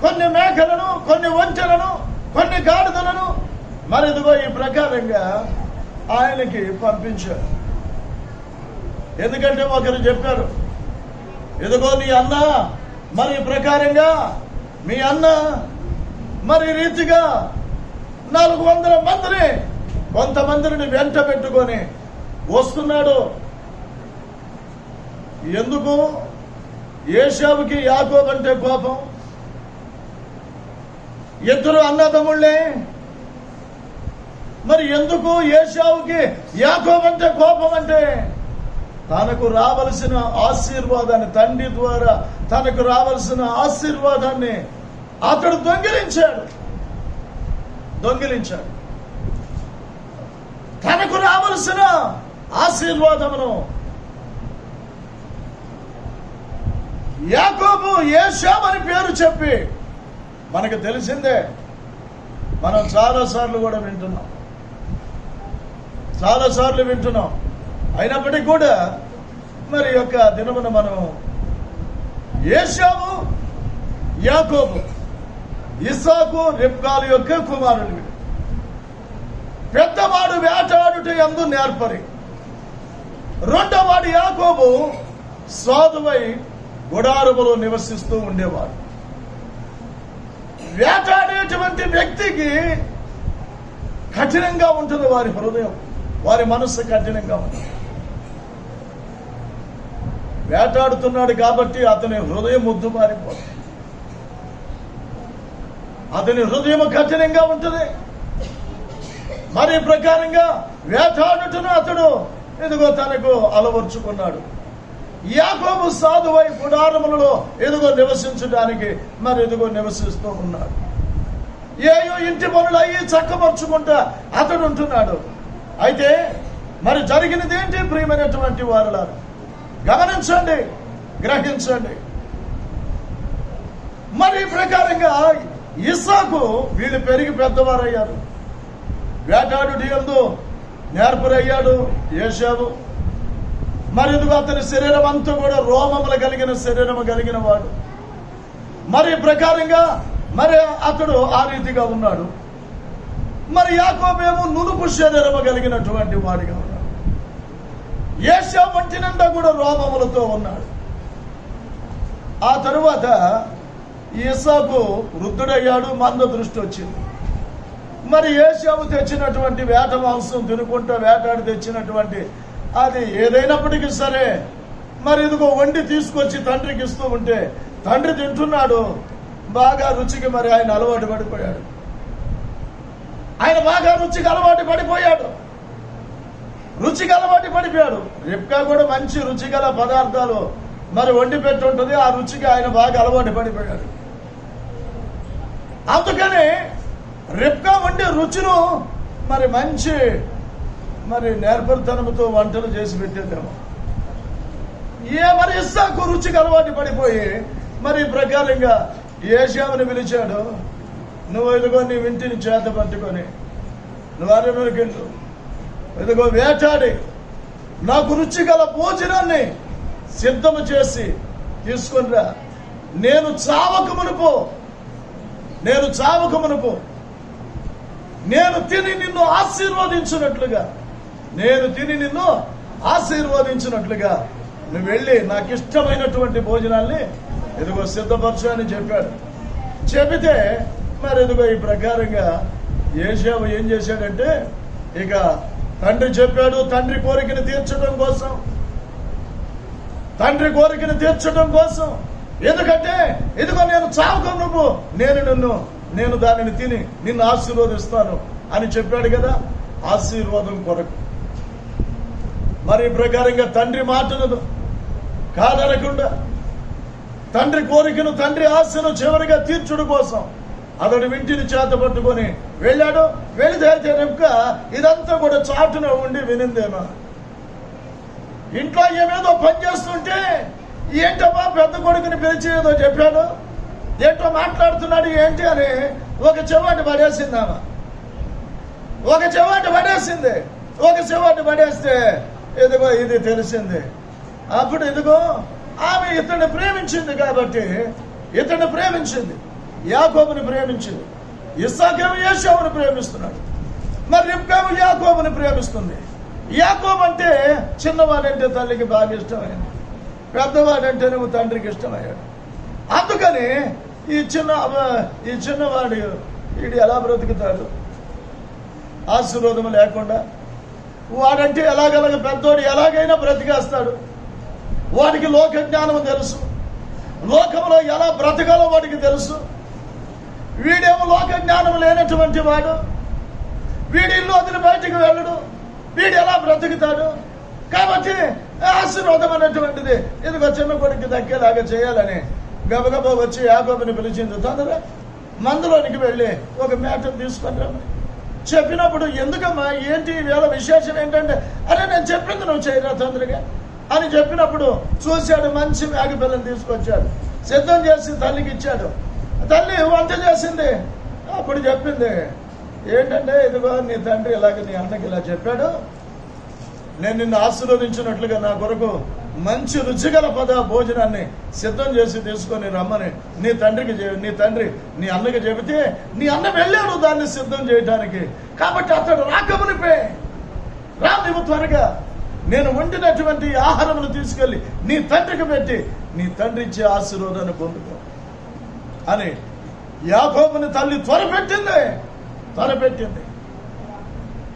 కొన్ని మేకలను, కొన్ని ఒంటెలను, కొన్ని గాడిదలను మరి ఇదిగో ఈ ప్రకారంగా ఆయనకి పంపించారు. ఎందుకంటే ఒకరు చెప్పారు, ఇదిగో నీ అన్న మరి ప్రకారంగా మీ అన్న మరి రీతిగా 400 మందిని కొంతమందిని వెంట పెట్టుకొని వస్తున్నాడు. ఎందుకు? ఏశావుకి యాకోబు అంటే కోపం. ఇద్దరు అన్నదమ్ముళ్ళే. మరి ఎందుకు ఏశావుకి యాకోబు అంటే కోపం అంటే తనకు రావలసిన ఆశీర్వాదాన్ని, తండ్రి ద్వారా తనకు రావలసిన ఆశీర్వాదాన్ని అతడు దొంగిలించాడు. తనకు రావలసిన ఆశీర్వాదమును యాకోబు ఏశావు అని పేరు చెప్పి మనకు తెలిసిందే. మనం చాలాసార్లు కూడా వింటున్నాం. అయినప్పటికీ కూడా మరి యొక్క దినమున మనం ఏశావు యాకోబు ఇస్సాకు రిబ్కాల యొక్క కుమారులు. పెద్దవాడు వేటాడుట యందు నేర్పరి, రెండవవాడు యాకోబు సాధువై గుడారములో నివసిస్తూ ఉండేవాడు. వేటాడేటువంటి వ్యక్తికి కఠినంగా ఉంటుంది వారి హృదయం, వారి మనస్సు కఠినంగా ఉంటుంది. వేటాడుతున్నాడు కాబట్టి అతని హృదయం ముద్దుబారిపోతుంది, అతని హృదయం కఠినంగా ఉంటుంది. మరి ప్రకారంగా వేటాడుతున్న అతడు ఎదుగో తనకు అలవర్చుకున్నాడు. యాకోబు సాధువై గుడారములలో ఎదుగో నివసించడానికి మరి ఎదుగో నివసిస్తూ ఉన్నాడు. ఏయో ఇంటి పనులు అయ్యి చక్కపరుచుకుంటా అతడు ఉంటున్నాడు. అయితే మరి జరిగినది ఏంటి ప్రియమైనటువంటి వారులారా? గమనించండి, గ్రహించండి. మరి ప్రకారంగా ఇస్సాకు వీళ్ళు పెరిగి పెద్దవారయ్యారు. వేటాడుట యందు నేర్పరయ్యాడు ఏశావు. మరి ఇదిగో అతని శరీరం అంతా కూడా రోమములు కలిగిన శరీరము కలిగిన వాడు. మరి ప్రకారంగా మరి అతడు ఆ రీతిగా ఉన్నాడు. మరి యాకోబేమో నునుపు శరీరము కలిగినటువంటి వాడిగా ఉన్నాడు. ఏశావు వంటి నిండా కూడా రోమములతో ఉన్నాడు. ఆ తరువాత ఇస్సాకు వృద్ధుడయ్యాడు, మంద దృష్టి వచ్చింది. మరి ఏశావు తెచ్చినటువంటి వేట మాంసం తినుకుంటా వేటాడి తెచ్చినటువంటి అది ఏదైనప్పటికీ సరే మరి ఇదిగో వండి తీసుకొచ్చి తండ్రికి ఇస్తూ ఉంటే తండ్రి తింటున్నాడు. బాగా రుచికి మరి ఆయన అలవాటు పడిపోయాడు. రిబ్కా కూడా మంచి రుచిగల పదార్థాలు మరి వండి పెట్టుంటుంది. ఆ రుచికి ఆయన బాగా అలవాటు పడిపోయాడు. అందుకని రిబ్కా వండే రుచిను మరి మంచి మరి నేర్పరితనంతో వంటలు చేసి పెట్టేద్దాము. మరి ఇస్సాకు రుచికి అలవాటు పడిపోయి మరి ప్రకారంగా ఏశావుని పిలిచాడు. నువ్వు ఇదిగో నీ ఇంటిని చేత పట్టుకొని నువ్వు అరణ్యంలోకి వెళ్ళు, ఇదిగో వేటాడి నాకు రుచిగల భోజనాన్ని సిద్ధము చేసి తీసుకునిరా. నేను చావక మునుపు నేను తిని నిన్ను ఆశీర్వదించినట్లుగా నువ్వు వెళ్ళి నాకు ఇష్టమైనటువంటి భోజనాల్ని ఇదిగో సిద్ధపరచు అని చెప్పాడు. చెబితే మరి ఇదిగో ఈ ప్రకారంగా యేషావు ఏం చేశాడంటే, ఇక తండ్రి చెప్పాడు, తండ్రి కోరికను తీర్చడం కోసం ఎందుకంటే ఇదిగో నేను చావక నువ్వు నేను దానిని తిని నిన్ను ఆశీర్వదిస్తాను అని చెప్పాడు కదా, ఆశీర్వాదం కొరకు. మరి ఈ ప్రకారంగా తండ్రి మాటను కాదనకుండా తండ్రి కోరికను, తండ్రి ఆశను చివరిగా తీర్చుడు కోసం అతడు ఇంటిని చేత పట్టుకొని వెళ్ళాడు. వెళితే రెబ్క ఇదంతా కూడా చాటున ఉండి వినిందేమో. ఇంట్లో ఏమేదో పని చేస్తుంటే ఏంటమ్మా పెద్ద కొడుకుని పిలిచి ఏదో చెప్పాడు, ఏంటో మాట్లాడుతున్నాడు ఏంటి అని ఒక చెవాటి పడేస్తే ఇదిగో ఇది తెలిసింది. అప్పుడు ఇదిగో ఆమె ఇతన్ని ప్రేమించింది కాబట్టి యాకోబుని ప్రేమించింది. ఇస్సాకేమో యేషావుని ప్రేమిస్తున్నాడు. మరి రిబ్కాము యాకోబుని ప్రేమిస్తుంది. యాకోబు అంటే చిన్నవాడంటే తల్లికి బాగా ఇష్టమైంది, పెద్దవాడంటేనేమో తండ్రికి ఇష్టమయ్యాడు. అందుకని ఈ చిన్నవాడు వీడు ఎలా బ్రతుకుతాడు ఆశీర్వాదం లేకుండా? వాడంటే ఎలాగలగ పెద్దోడు ఎలాగైనా బ్రతికేస్తాడు. వాడికి లోక జ్ఞానం తెలుసు, లోకంలో ఎలా బ్రతకాలో వాడికి తెలుసు. వీడేమో లోక జ్ఞానం లేనటువంటి వాడు, వీడి ఇల్లు వదిలి బయటికి వెళ్ళడు, వీడు ఎలా బ్రతుకుతాడు? కాబట్టి ఆశీర్వాదం అనేటువంటిది ఇదిగో చిన్న కొడుకు దక్కేలాగా చేయాలని గబగబా వచ్చి యాకోబుని పిలిచింది. తొందర మందులోనికి వెళ్ళి ఒక మేటను తీసుకొని రమ్మని చెప్పినప్పుడు, ఎందుకమ్మా ఏంటి వేళ విశేషం ఏంటంటే, అరే నేను చెప్పింది నువ్వు చేయరా తొందరగా అని చెప్పినప్పుడు చూశాడు, మంచి మేకపిల్లని తీసుకొచ్చాడు, సిద్ధం చేసి తల్లికి ఇచ్చాడు. తల్లి వంట చేసింది. అప్పుడు చెప్పింది ఏంటంటే, ఇదిగో నీ తండ్రి ఇలాగ నీ అన్నకి ఇలా చెప్పాడు, నేను నిన్ను ఆశీర్వదించినట్లుగా నా కొరకు మంచి రుచిగల భోజనాన్ని సిద్ధం చేసి తీసుకొని రమ్మని నీ నీ అన్నకి చెబితే నీ అన్న వెళ్ళాడు దాన్ని సిద్ధం చేయడానికి. కాబట్టి అతడు రాకమునిపే రా, నువ్వు త్వరగా నేను వండినటువంటి ఆహారమును తీసుకెళ్లి నీ తండ్రికి పెట్టి నీ తండ్రి ఇచ్చే ఆశీర్వాదాన్ని పొందుకో అని యాకోబుని తల్లి త్వరపెట్టింది.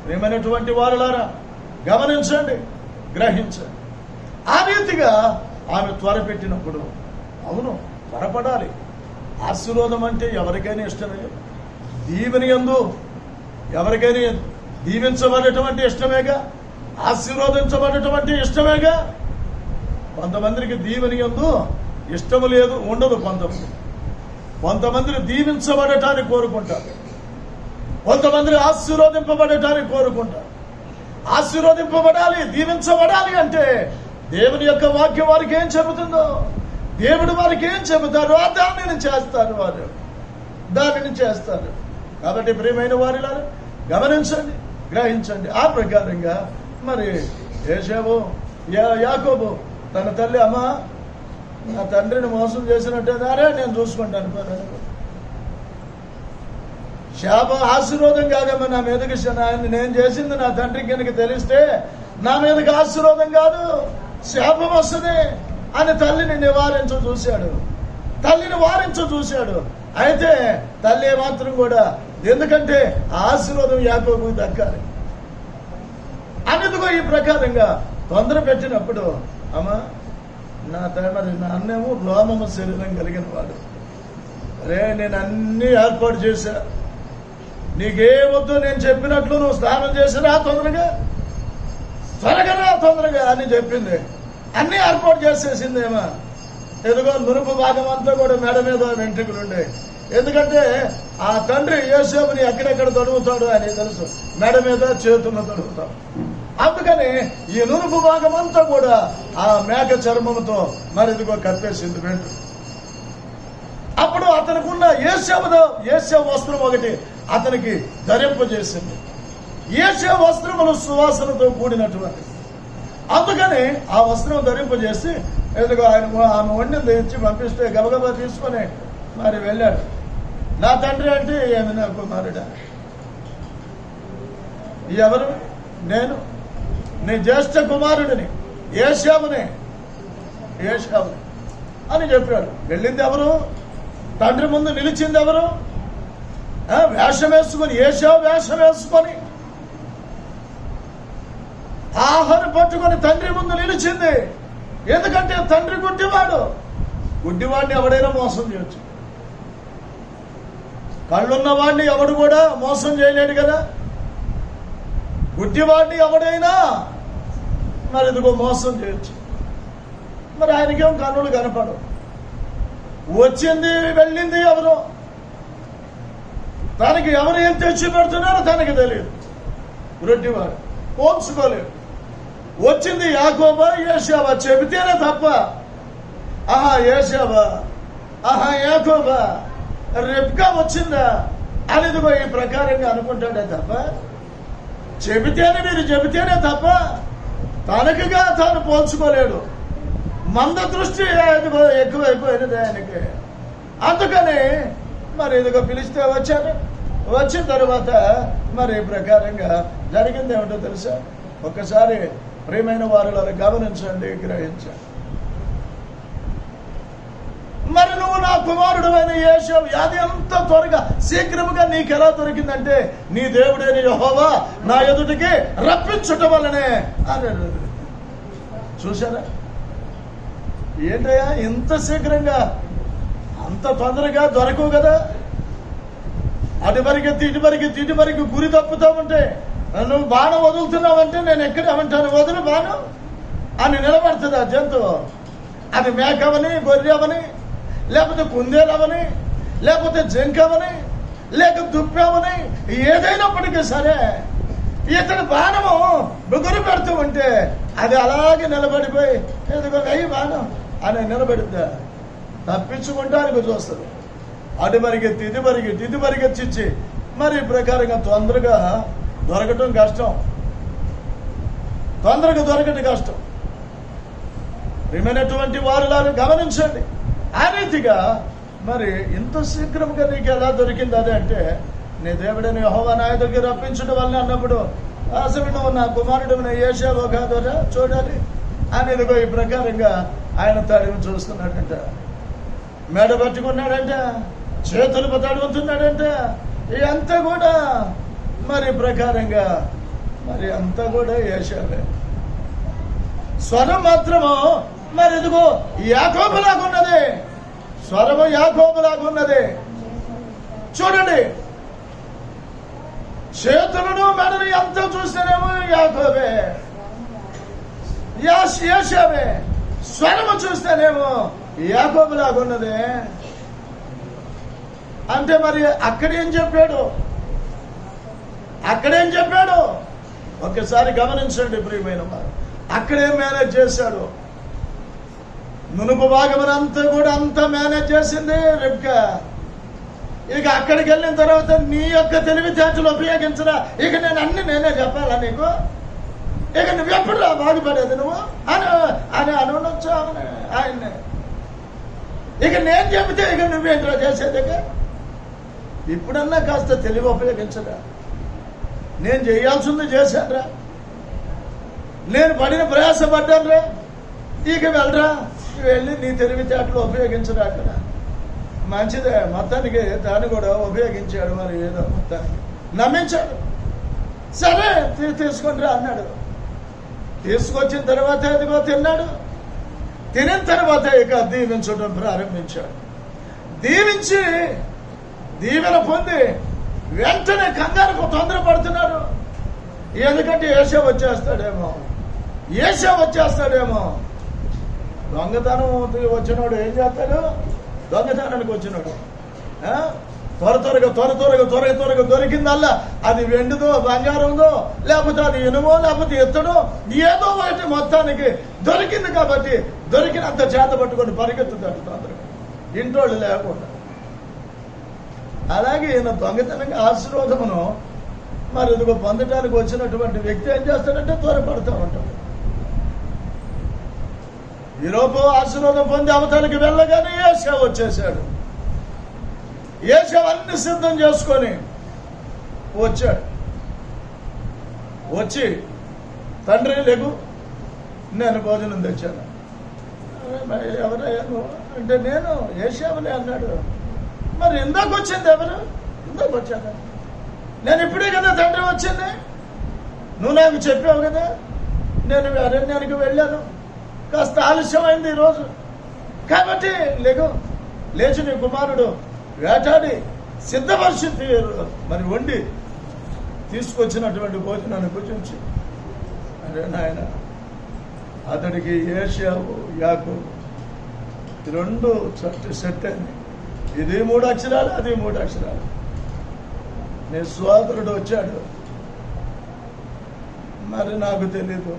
ప్రియమైనటువంటి వారులారా, గమనించండి, గ్రహించండి. ఆ రీతిగా ఆమె త్వరపెట్టినప్పుడు, అవును త్వరపడాలి. ఆశీర్వాదం అంటే ఎవరికైనా ఇష్టమే. దీవెని యందు ఎవరికైనా దీవించబడేటువంటి ఇష్టమేగా, ఆశీర్వదించబడేటువంటి ఇష్టమేగా. కొంతమందికి దీవెని యందు ఇష్టము లేదు, ఉండదు. కొంతమందిని దీవించబడటానికి కోరుకుంటారు, కొంతమంది ఆశీర్వదింపబడటానికి కోరుకుంటారు. ఆశీర్వదింపబడాలి, దీవించబడాలి అంటే దేవుని యొక్క వాక్యం వారికి ఏం చెబుతుందో, దేవుడు వారికి ఏం చెబుతారో దానిని చేస్తారు. కాబట్టి ప్రియమైన వారిలా గమనించండి, గ్రహించండి. ఆ ప్రకారంగా మరి యాకోబు తన తల్లి, అమ్మా నా తండ్రిని మోసం చేసినట్టేదారే నేను చూసుకుంటాను. శాప ఆశీర్వాదం కాదమ్మా నా మీదకి, నేను చేసింది నా తండ్రికి కనుక తెలిస్తే నా మీదకి ఆశీర్వాదం కాదు, శాపం వస్తుంది అని తల్లిని వారించ చూశాడు. అయితే తల్లి మాత్రం కూడా, ఎందుకంటే ఆశీర్వాదం యాకోబుకు దక్కాలి అనేందుకు ఈ ప్రకారంగా తొందర పెట్టినప్పుడు, అమ్మా నా అన్నేమో లోమము శరీరం కలిగిన వాడు, అరే నేను అన్ని ఏర్పాటు చేశా, నీకేమొద్దు నేను చెప్పినట్లు నువ్వు స్నానం చేసిరా తొందరగా అని చెప్పింది. అన్ని ఏర్పాటు చేసేసిందేమో. ఎదుగో నునుపు భాగం అంతా కూడా మెడ మీద వెంట్రుకలుండే. ఎందుకంటే ఆ తండ్రి యోసేపుని ఎక్కడెక్కడ తొడుగుతాడు అని తెలుసు, మెడ మీద చేతుల్లో తొడుగుతాడు. అందుకని ఈ నునుపు భాగం అంతా కూడా ఆ మేక చర్మంతో మరి ఇదిగో కప్పేసింది వెంట్రుక. అప్పుడు అతనికి ఉన్న యేసేపు వస్త్రం ఒకటి అతనికి ధరింపజేసింది. యేషా వస్త్రములు సువాసనతో కూడినటువంటి, అందుకని ఆ వస్త్రం ధరింపజేసి ఎదుగు ఆమె వండింది ఇచ్చి పంపిస్తే గబగబా తీసుకొని మరి వెళ్ళాడు. నా తండ్రి అంటే ఏమి, నా కుమారుడా? ఎవరు? నేను నీ జ్యేష్ఠ కుమారుడిని, యేషావుని అని చెప్పాడు. వెళ్ళింది ఎవరు? తండ్రి ముందు నిలిచింది ఎవరు? వేషం వేసుకొని, యేషావు వేషం వేసుకొని ఆహారం పట్టుకొని తండ్రి ముందు నిలిచింది. ఎందుకంటే తండ్రి గుడ్డివాడిని ఎవడైనా మోసం చేయొచ్చు. కళ్ళున్నవాడిని ఎవడు కూడా మోసం చేయలేడు కదా. గుడ్డివాడిని ఎవడైనా మరి ఇదిగో మోసం చేయొచ్చు. మరి ఆయనకేం కన్నులు కనపడవు. వచ్చింది వెళ్ళింది ఎవరు? తనకి ఎవరు ఏం తెచ్చి పెడుతున్నారో తనకి తెలియదు. గుడ్డివాడు పోల్చుకోలేడు. వచ్చింది యాకోబా యేషావా చెబితేనే తప్ప ఆహా యేషావా, ఆహా యాకోబా, రెబ్కా వచ్చిందా అని ఇదిగో ఈ ప్రకారంగా అనుకుంటాడే తప్ప, మీరు చెబితేనే తప్ప తనకుగా తాను పోల్చుకోలేడు. మంద దృష్టి ఇదిగో ఎక్కువైపోయినది ఆయనకి. అందుకని మరి ఇదిగో పిలిస్తే వచ్చాను. వచ్చిన తర్వాత మరి ఈ ప్రకారంగా జరిగింది ఏమిటో తెలుసా? ఒక్కసారి ప్రియమైన వారిలో గమనించండి, గ్రహించండి. మరి నువ్వు నా కుమారుడు అయిన యేషావు, అది అంత త్వరగా శీఘ్రముగా నీకు ఎలా దొరికిందంటే నీ దేవుడైన యెహోవా నా ఎదుటికి రప్పించుట వల్లనే అని. చూసారా ఏంటయ్యా ఇంత శీఘ్రంగా అంత తొందరగా దొరకవు కదా. అటు పరిగెత్తి గురి తప్పుతామంటే, నువ్వు బాణం వదులుతున్నావంటే నేను ఎక్కడ ఉంటాను, వదులు బాణం అని నిలబడుతుంది ఆ జంతువు. అది మేకవని, గొర్రెవని, లేకపోతే కుందేలవని, లేకపోతే జంకవని, లేక దుప్పవని, ఏదైనప్పటికీ సరే ఇతని బాణము గురి పెడుతూ ఉంటే అది అలాగే నిలబడిపోయి ఎదుగో వెయ్యి బాణం అని నిలబెడుద్దా, తప్పించుకుంటానికి చూస్తుంది. అటు పరిగెత్తి ఇది పరిగెత్తిచ్చి మరి ఈ ప్రకారంగా తొందరగా దొరకటం కష్టం. ప్రియమైనటువంటి వారులారు గమనించండి. ఆ రీతిగా మరి ఇంత శీఘ్రంగా నీకు ఎలా దొరికింది అదే అంటే నీ దేవుడైన యెహోవా నా దగ్గర రప్పించడం వల్ల అన్నప్పుడు అసలు నువ్వు నా కుమారుడు యేషావు కాదరా చూడాలి అని ఇదిగో ఈ ప్రకారంగా ఆయన తడిని చూస్తున్నాడంట. మెడ పట్టుకున్నాడంట, చేతులు తడుగుతున్నాడంట. ఇదంతా కూడా మరి ప్రకారంగా మరి అంతా కూడా యేషావే. స్వరం మాత్రము మరి ఇదిగో యాకోబులాగున్నది. స్వరము యాకోబులాగున్నది. చూడండి, చేతులను మెడని ఎంత చూస్తేనేమో యాకోబే, యేషావే. స్వరము చూస్తేనేమో యాకోబులాగున్నది. అంటే మరి అక్కడేం చెప్పాడు? ఒక్కసారి గమనించండి ప్రియమైన వారు. అక్కడేం మేనేజ్ చేశాడు? మునుపు భాగమనంతా కూడా అంతా మేనేజ్ చేసింది రెబ్కా. ఇక అక్కడికి వెళ్ళిన తర్వాత నీ యొక్క తెలివితేటలు ఉపయోగించరా, ఇక నేనే చెప్పాలా నీకు? ఇక నువ్వెప్పుడు బాగుపడేది నువ్వు అని అనొచ్చు ఆయన్ని. ఇక నేను చెబితే ఇక నువ్వేంట్రా చేసేది? ఇప్పుడన్నా కాస్త తెలివి ఉపయోగించరా. నేను చేయాల్సింది చేశానురా, నేను పడిన ప్రయాసపడ్డానురా. ఇక వెళ్ళరా, వెళ్ళి నీ తెలివితేటలు ఉపయోగించరా. అక్కడ మంచిదే, మొత్తానికి దాన్ని కూడా ఉపయోగించాడు. మరి ఏదో మొత్తానికి నమ్మించాడు. సరే తీసుకుంటారా అన్నాడు. తీసుకొచ్చిన తర్వాత ఎదుగో తిన్నాడు. తినిన తర్వాత ఇక దీవించడం ప్రారంభించాడు. దీవించి దీవెన పొంది వెంటనే కంగారుకు తొందరపడుతున్నాడు. ఎందుకంటే యేషావు వచ్చేస్తాడేమో. దొంగతనం వచ్చినాడు ఏం చేస్తాడు? దొంగతనానికి వచ్చినాడు త్వరగా దొరికిందల్లా అది వెండిదో బంగారందో లేకపోతే అది ఇనుమో లేకపోతే ఎత్తడో ఏదో ఒకటి మొత్తానికి దొరికింది. కాబట్టి దొరికినంత చేత పట్టుకొని పరిగెత్తుతాడు తొందరగా, ఇంటోళ్ళు లేకుండా. అలాగే ఈయన దొంగతనంగా ఆశీర్వాదమును మరి ఇదిగో పొందటానికి వచ్చినటువంటి వ్యక్తి ఏం చేస్తాడంటే త్వరపడతా ఉంటాడు. ఈరోజు ఆశీర్వాదం పొంది అవతలికి వెళ్ళగానే ఏశావు వచ్చేసాడు. ఏశావు అన్ని సిద్ధం చేసుకొని వచ్చాడు. వచ్చి తండ్రి లేకు, నేను భోజనం తెచ్చాను. ఎవరయ్యా నువ్వు అంటే నేను ఏశావులే అన్నాడు. మరి ఇందాక వచ్చింది ఎవరు? ఇందాక వచ్చాను నేను, ఇప్పుడే కదా తండ్రి వచ్చింది, నువ్వు నాకు చెప్పావు కదా. నేను అరణ్యానికి వెళ్ళాను, కాస్త ఆలస్యమైంది ఈరోజు, కాబట్టి లేచి నీ కుమారుడు వేటాడి సిద్ధపరిచి మరి వండి తీసుకొచ్చినటువంటి భోజనాన్ని భుజించి. అరే నాయన, అతడికి ఏశావు యాకోబు రెండు సెట్ అయింది. ఇది 3 అక్షరాలు, అది 3 అక్షరాలు. నీ సోదరుడు వచ్చాడు, మరి నాకు తెలీదు,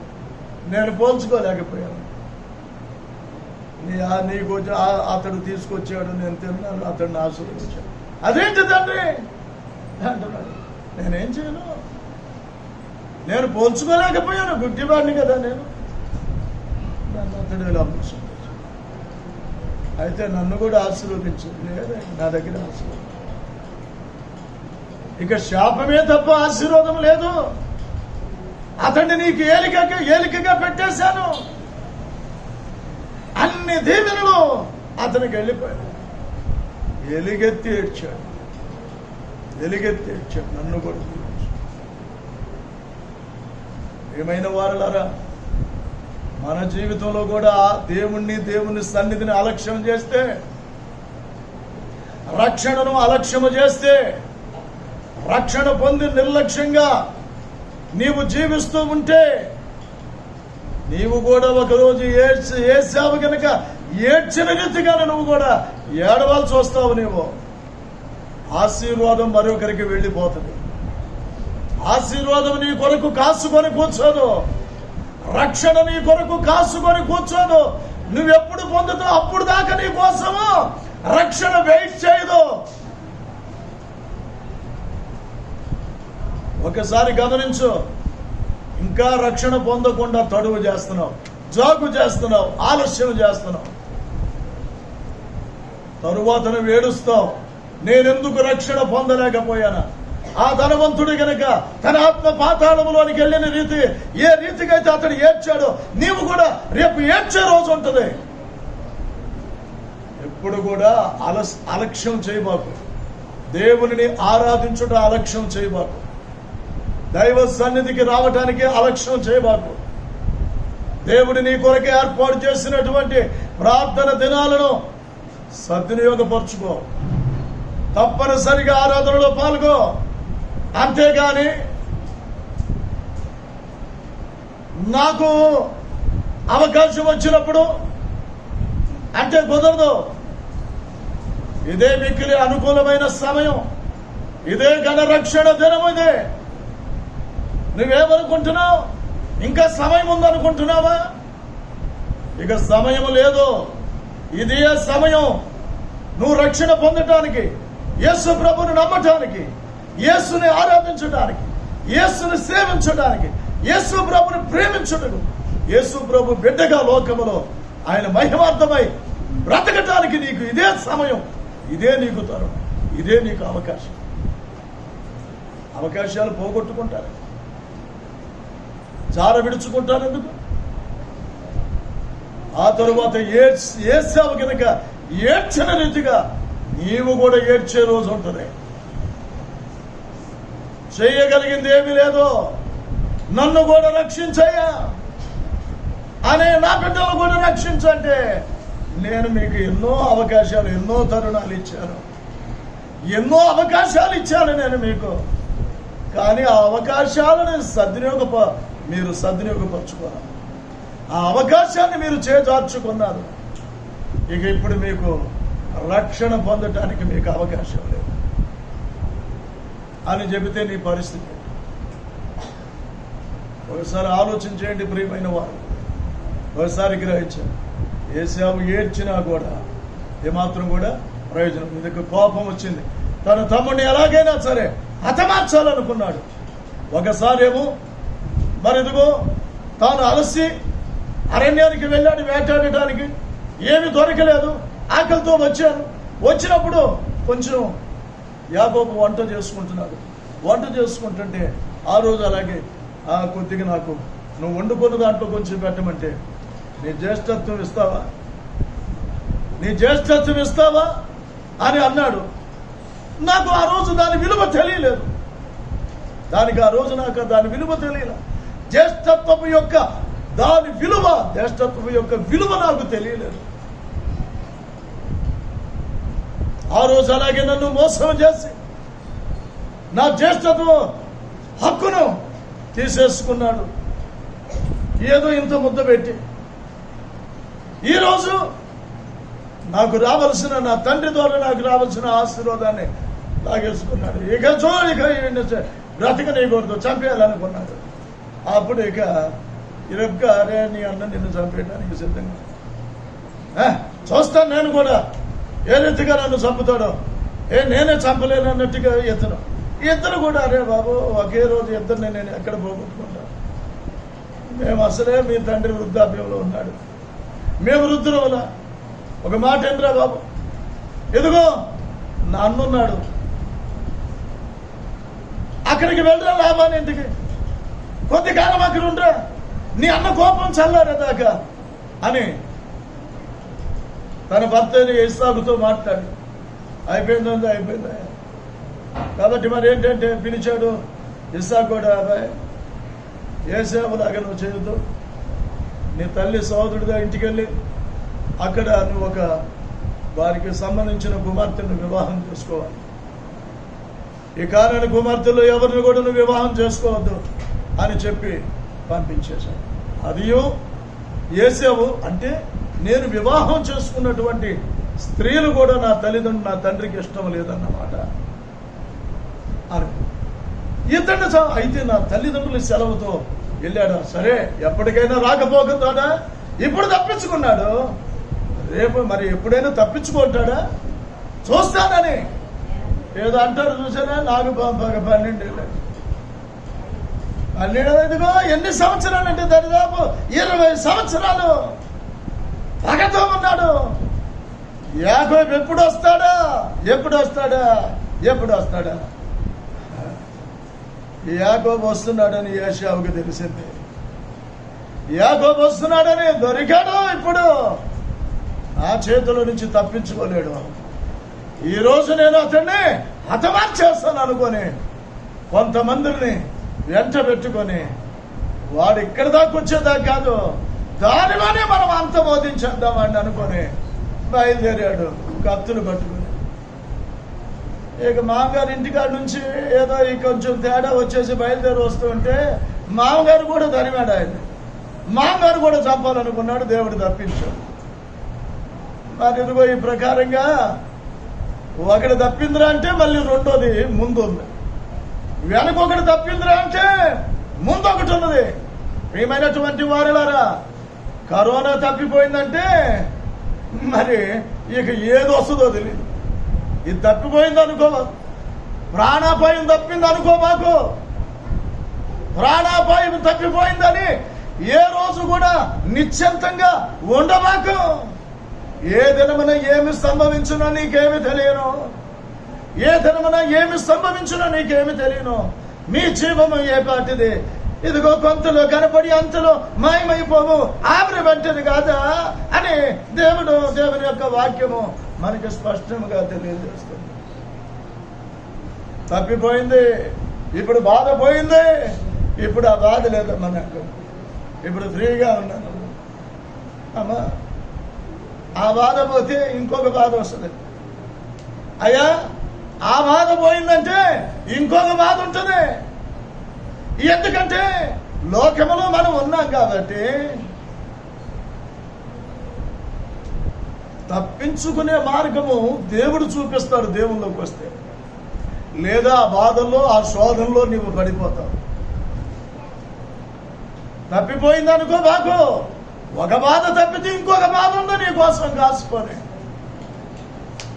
నేను పోల్చుకోలేకపోయాను. నీకు అతడు తీసుకొచ్చాడు, నేను తిన్నాను, అతడిని ఆశీర్వదించాడు. అదేంటి తండ్రి అంటున్నాడు. నేనేం చేయను, నేను పోల్చుకోలేకపోయాను, గుడ్డివాడిని కదా నేను. నన్ను అతడు ఇలా అయితే నన్ను కూడా ఆశీర్వదించు. లేదా నా దగ్గర ఆశీర్వాదం, ఇక శాపమే తప్ప ఆశీర్వాదం లేదు. అతన్ని నీకు ఏలికగా పెట్టేశాను. అన్ని దీవెనలు అతనికి వెళ్ళిపోయాడు. ఎలుగెత్తి ఏడ్చాడు. నన్ను కూడా దీవించు. ఏమైన వారలారా, మన జీవితంలో కూడా దేవుని సన్నిధిని అలక్ష్యం చేస్తే, రక్షణను అలక్ష్యము చేస్తే, రక్షణ పొంది నిర్లక్ష్యంగా నీవు జీవిస్తూ ఉంటే, నీవు కూడా ఒకరోజు ఏశావు గనక ఏడ్చిన రీతిగానే నువ్వు కూడా ఏడవాల్సి వస్తావు. నీవు ఆశీర్వాదం మరొకరికి వెళ్ళిపోతుంది. ఆశీర్వాదం నీ కొరకు కాసుకొని కూర్చోదు. రక్షణ నీ కొరకు కాసుకొని కూర్చోదు. నువ్వెప్పుడు పొందుతావు అప్పుడు దాకా నీ కోసము రక్షణ వెయిట్ చేయదు. ఒకసారి గమనించు, ఇంకా రక్షణ పొందకుండా తడువు చేస్తున్నావు, జాగు చేస్తున్నావు, ఆలస్యం చేస్తున్నావు. తరువాత నువ్వు ఏడుస్తావు, నేనెందుకు రక్షణ పొందలేకపోయానా? ఆ ధనవంతుడు గనక తన ఆత్మ పాతాళంలోనికి వెళ్ళిన రీతి, ఏ రీతిగా అయితే అతడు ఏడ్చాడో, నీవు కూడా రేపు ఏడ్చే రోజు ఉంటుంది. ఎప్పుడు కూడా అలక్ష్యం చేయబాకు. దేవుని ఆరాధించుట అలక్ష్యం చేయబాకు. దైవ సన్నిధికి రావటానికి అలక్ష్యం చేయబాకు. దేవుడి నీ కొరకే ఏర్పాటు చేసినటువంటి ప్రార్థన దినాలను సద్వినియోగపరుచుకో. తప్పనిసరిగా ఆరాధనలో పాల్గొ. అంతేగాని నాకు అవకాశం వచ్చినప్పుడు అంటే కుదరదు. ఇదే మిక్కిలి అనుకూలమైన సమయం, ఇదే ఘనరక్షణ దినం. ఇదే నువ్వేమనుకుంటున్నావు? ఇంకా సమయం ఉందనుకుంటున్నావా? ఇక సమయం లేదు. ఇదే సమయం నువ్వు రక్షణ పొందటానికి, యేసు ప్రభుని నమ్మటానికి, యేసుని ఆరాధించడానికి, యేసుని సేవించడానికి, యేసు ప్రభుని ప్రేమించుటకు, యేసు ప్రభు బిడ్డగా లోకములో ఆయన మహిమార్థమై బ్రతకటానికి నీకు ఇదే సమయం, ఇదే నీకు తరం, ఇదే నీకు అవకాశం. అవకాశాలు పోగొట్టుకుంటారు, జార విడుచుకుంటారు. ఎందుకు? ఆ తరువాత ఏశావు కనుక ఏడ్చిన రీతిగా నీవు కూడా ఏడ్చే రోజు ఉంటుంది. చేయగలిగింది ఏమీ లేదు. నన్ను కూడా రక్షించయ్యా అనే నా బిడ్డలు కూడా రక్షించంటే, నేను మీకు ఎన్నో అవకాశాలు, ఎన్నో తరుణాలు ఇచ్చాను, ఎన్నో అవకాశాలు ఇచ్చాను నేను మీకు. కానీ ఆ అవకాశాలను మీరు సద్వినియోగపరచుకోవాలి. ఆ అవకాశాన్ని మీరు చేజార్చుకున్నారు. ఇక ఇప్పుడు మీకు రక్షణ పొందటానికి మీకు అవకాశం లేదు అని చెబితే నీ పరిస్థితి. ఒకసారి ఆలోచించేయండి ప్రియమైన వారు, ఒకసారి గ్రహించండి. ఏశావు ఏడ్చినా కూడా ఏమాత్రం కూడా ప్రయోజనం. ఇదికి కోపం వచ్చింది. తన తమ్ముడిని ఎలాగైనా సరే హతమార్చాలనుకున్నాడు. ఒకసారేమో మరి ఇదిగో తాను అలసి అరణ్యానికి వెళ్ళాడు వేటాడటానికి, ఏమి దొరకలేదు, ఆకలితో వచ్చాను. వచ్చినప్పుడు కొంచెం యాకోబు వంట చేసుకుంటున్నాడు. వంట చేసుకుంటుంటే ఆ రోజు అలాగే కొద్దిగా నాకు నువ్వు వండుకున్న దాంట్లో కొంచెం పెట్టమంటే, నీ జ్యేష్ఠత్వం ఇస్తావా, నీ జ్యేష్ఠత్వం ఇస్తావా అని అన్నాడు. నాకు ఆ రోజు దాని విలువ తెలియలేదు. ఆ రోజు నాకు దాని విలువ తెలియలేదు. జ్యేష్ఠత్వపు యొక్క విలువ నాకు తెలియలేదు. ఆ రోజు అలాగే నన్ను మోసం చేసి నా జ్యేష్ఠత్వం హక్కును తీసేసుకున్నాడు. ఏదో ఇంత ముద్ద పెట్టి ఈరోజు నాకు రావాల్సిన, నా తండ్రి ద్వారా నాకు రావాల్సిన ఆశీర్వాదాన్ని లాగేసుకున్నాడు. ఇక బ్రతకనేయకూడదు, చంపేయాలనుకున్నాడు. అప్పుడు ఇక రెబ్కా, అరే నీ అన్న నిన్ను చంపేయడానికి సిద్ధంగా, చూస్తాను నేను కూడా ఏ రీతిగా నన్ను చంపుతాడో, నేనే చంపలేను అన్నట్టుగా ఇద్దరు కూడా, అరే బాబు ఒకే రోజు ఇద్దరిని నేను ఎక్కడ పోగొట్టుకుంటాను, మేము అసలే మీ తండ్రి వృద్ధాప్యంలో ఉన్నాడు, మేము వృద్ధుల ఒక మాట ఏంద్రా బాబు, ఎదుగో నా అన్నున్నాడు, అక్కడికి వెళ్ళరా లాభాన్ని ఇంటికి, కొద్ది కాలం అక్కడ ఉండరా, నీ అన్న కోపం చల్లారేదాకా అని తన భర్తని ఇస్సాకుతో మాట్లాడి అయిపోయిందా. కాబట్టి మరి ఏంటంటే పిలిచాడు ఇస్సాకు కూడా, అబ్బాయి ఏసేపులాగా నువ్వు చేయొద్దు, నీ తల్లి సోదరుడిగా ఇంటికి వెళ్ళి అక్కడ నువ్వు ఒక వారికి సంబంధించిన కుమార్తెను వివాహం చేసుకోవాలి, ఈ కారణాన్ని కుమార్తెలు ఎవరిని కూడా నువ్వు వివాహం చేసుకోవద్దు అని చెప్పి పంపించేశాడు. అదియో ఏసేవు అంటే నేను వివాహం చేసుకున్నటువంటి స్త్రీలు కూడా నా తల్లిదండ్రులు, నా తండ్రికి ఇష్టం లేదన్నమాట అని. ఇతన్ని అయితే నా తల్లిదండ్రుల సెలవుతో వెళ్ళాడా, సరే ఎప్పటికైనా రాకపోతుందా, ఇప్పుడు తప్పించుకున్నాడు, రేపు మరి ఎప్పుడైనా తప్పించుకుంటాడా చూస్తానని ఏదో అంటారు చూసారా. నాకు 12 12 ఎన్ని సంవత్సరాలు అంటే దరిదాపు 20 సంవత్సరాలు పగతో ఉన్నాడు. యాకోబు ఎప్పుడు వస్తాడా యాకోబు వస్తున్నాడని ఏశావుకి తెలిసింది. యాకోబు వస్తున్నాడని దొరికాడు. ఇప్పుడు నా చేతుల నుంచి తప్పించుకోలేడు. ఈ రోజు నేను అతన్ని హతమార్చేస్తాను అనుకొని కొంతమందిని వెంట పెట్టుకొని వాడు ఇక్కడి దాకా వచ్చేదాకా కాదు, దానిలోనే మనం అంత బోధించేద్దామని అనుకొని బయలుదేరాడు కత్తులు పట్టుకుని. ఇక మామగారు ఇంటికాడి నుంచి ఏదో కొంచెం తేడా వచ్చేసి బయలుదేరి వస్తుంటే మామగారు కూడా తరిమాడు. ఆయన మామగారు కూడా చంపాలనుకున్నాడు, దేవుడు తప్పించాడు. మరి ఇదిగో ఈ ప్రకారంగా ఒకటి తప్పిందిరా అంటే మళ్ళీ రెండోది ముందు ఉంది, వెనకొకటి తప్పిందిరా అంటే ముందు ఒకటి ఉన్నది. ప్రియమైనటువంటి వారులారా, కరోనా తప్పిపోయిందంటే మరి ఇక ఏది వస్తుందో తెలియదు. ఇది తప్పిపోయింది అనుకో, ప్రాణాపాయం తప్పింది అనుకో, మాకు ప్రాణాపాయం తప్పిపోయిందని ఏ రోజు కూడా నిశ్చింతంగా ఉండమాకు. ఏ దినమున ఏమి సంభవించునో నీకేమి తెలియను, ఏ దినమున ఏమి సంభవించునో నీకేమి తెలియను. మీ జీవము ఏ పాటిది, ఇదిగో కొంతలో కనపడి అంతలో మాయమైపోవు, ఆవిరి వెంటది కాదా అని దేవుని యొక్క వాక్యము మనకి స్పష్టంగా తెలియజేస్తుంది. తప్పిపోయింది, ఇప్పుడు బాధ పోయింది, ఇప్పుడు ఆ బాధ లేదమ్మా నాకు, ఇప్పుడు ఫ్రీగా ఉన్నాను అమ్మా. ఆ బాధ పోతే ఇంకొక బాధ వస్తుంది. అయ్యా ఆ బాధ పోయిందంటే ఇంకొక బాధ ఉంటుంది. ఎందుకంటే లోకములో మనం ఉన్నాం కాబట్టి తప్పించుకునే మార్గము దేవుడు చూపిస్తాడు దేవుళ్ళలోకి వస్తే, లేదా ఆ బాధల్లో ఆ శోధనలో నీవు పడిపోతావు. తప్పిపోయిందనుకో బాకు, ఒక బాధ తప్పితే ఇంకొక బాధ ఉందో నీ కోసం కాసుకొని.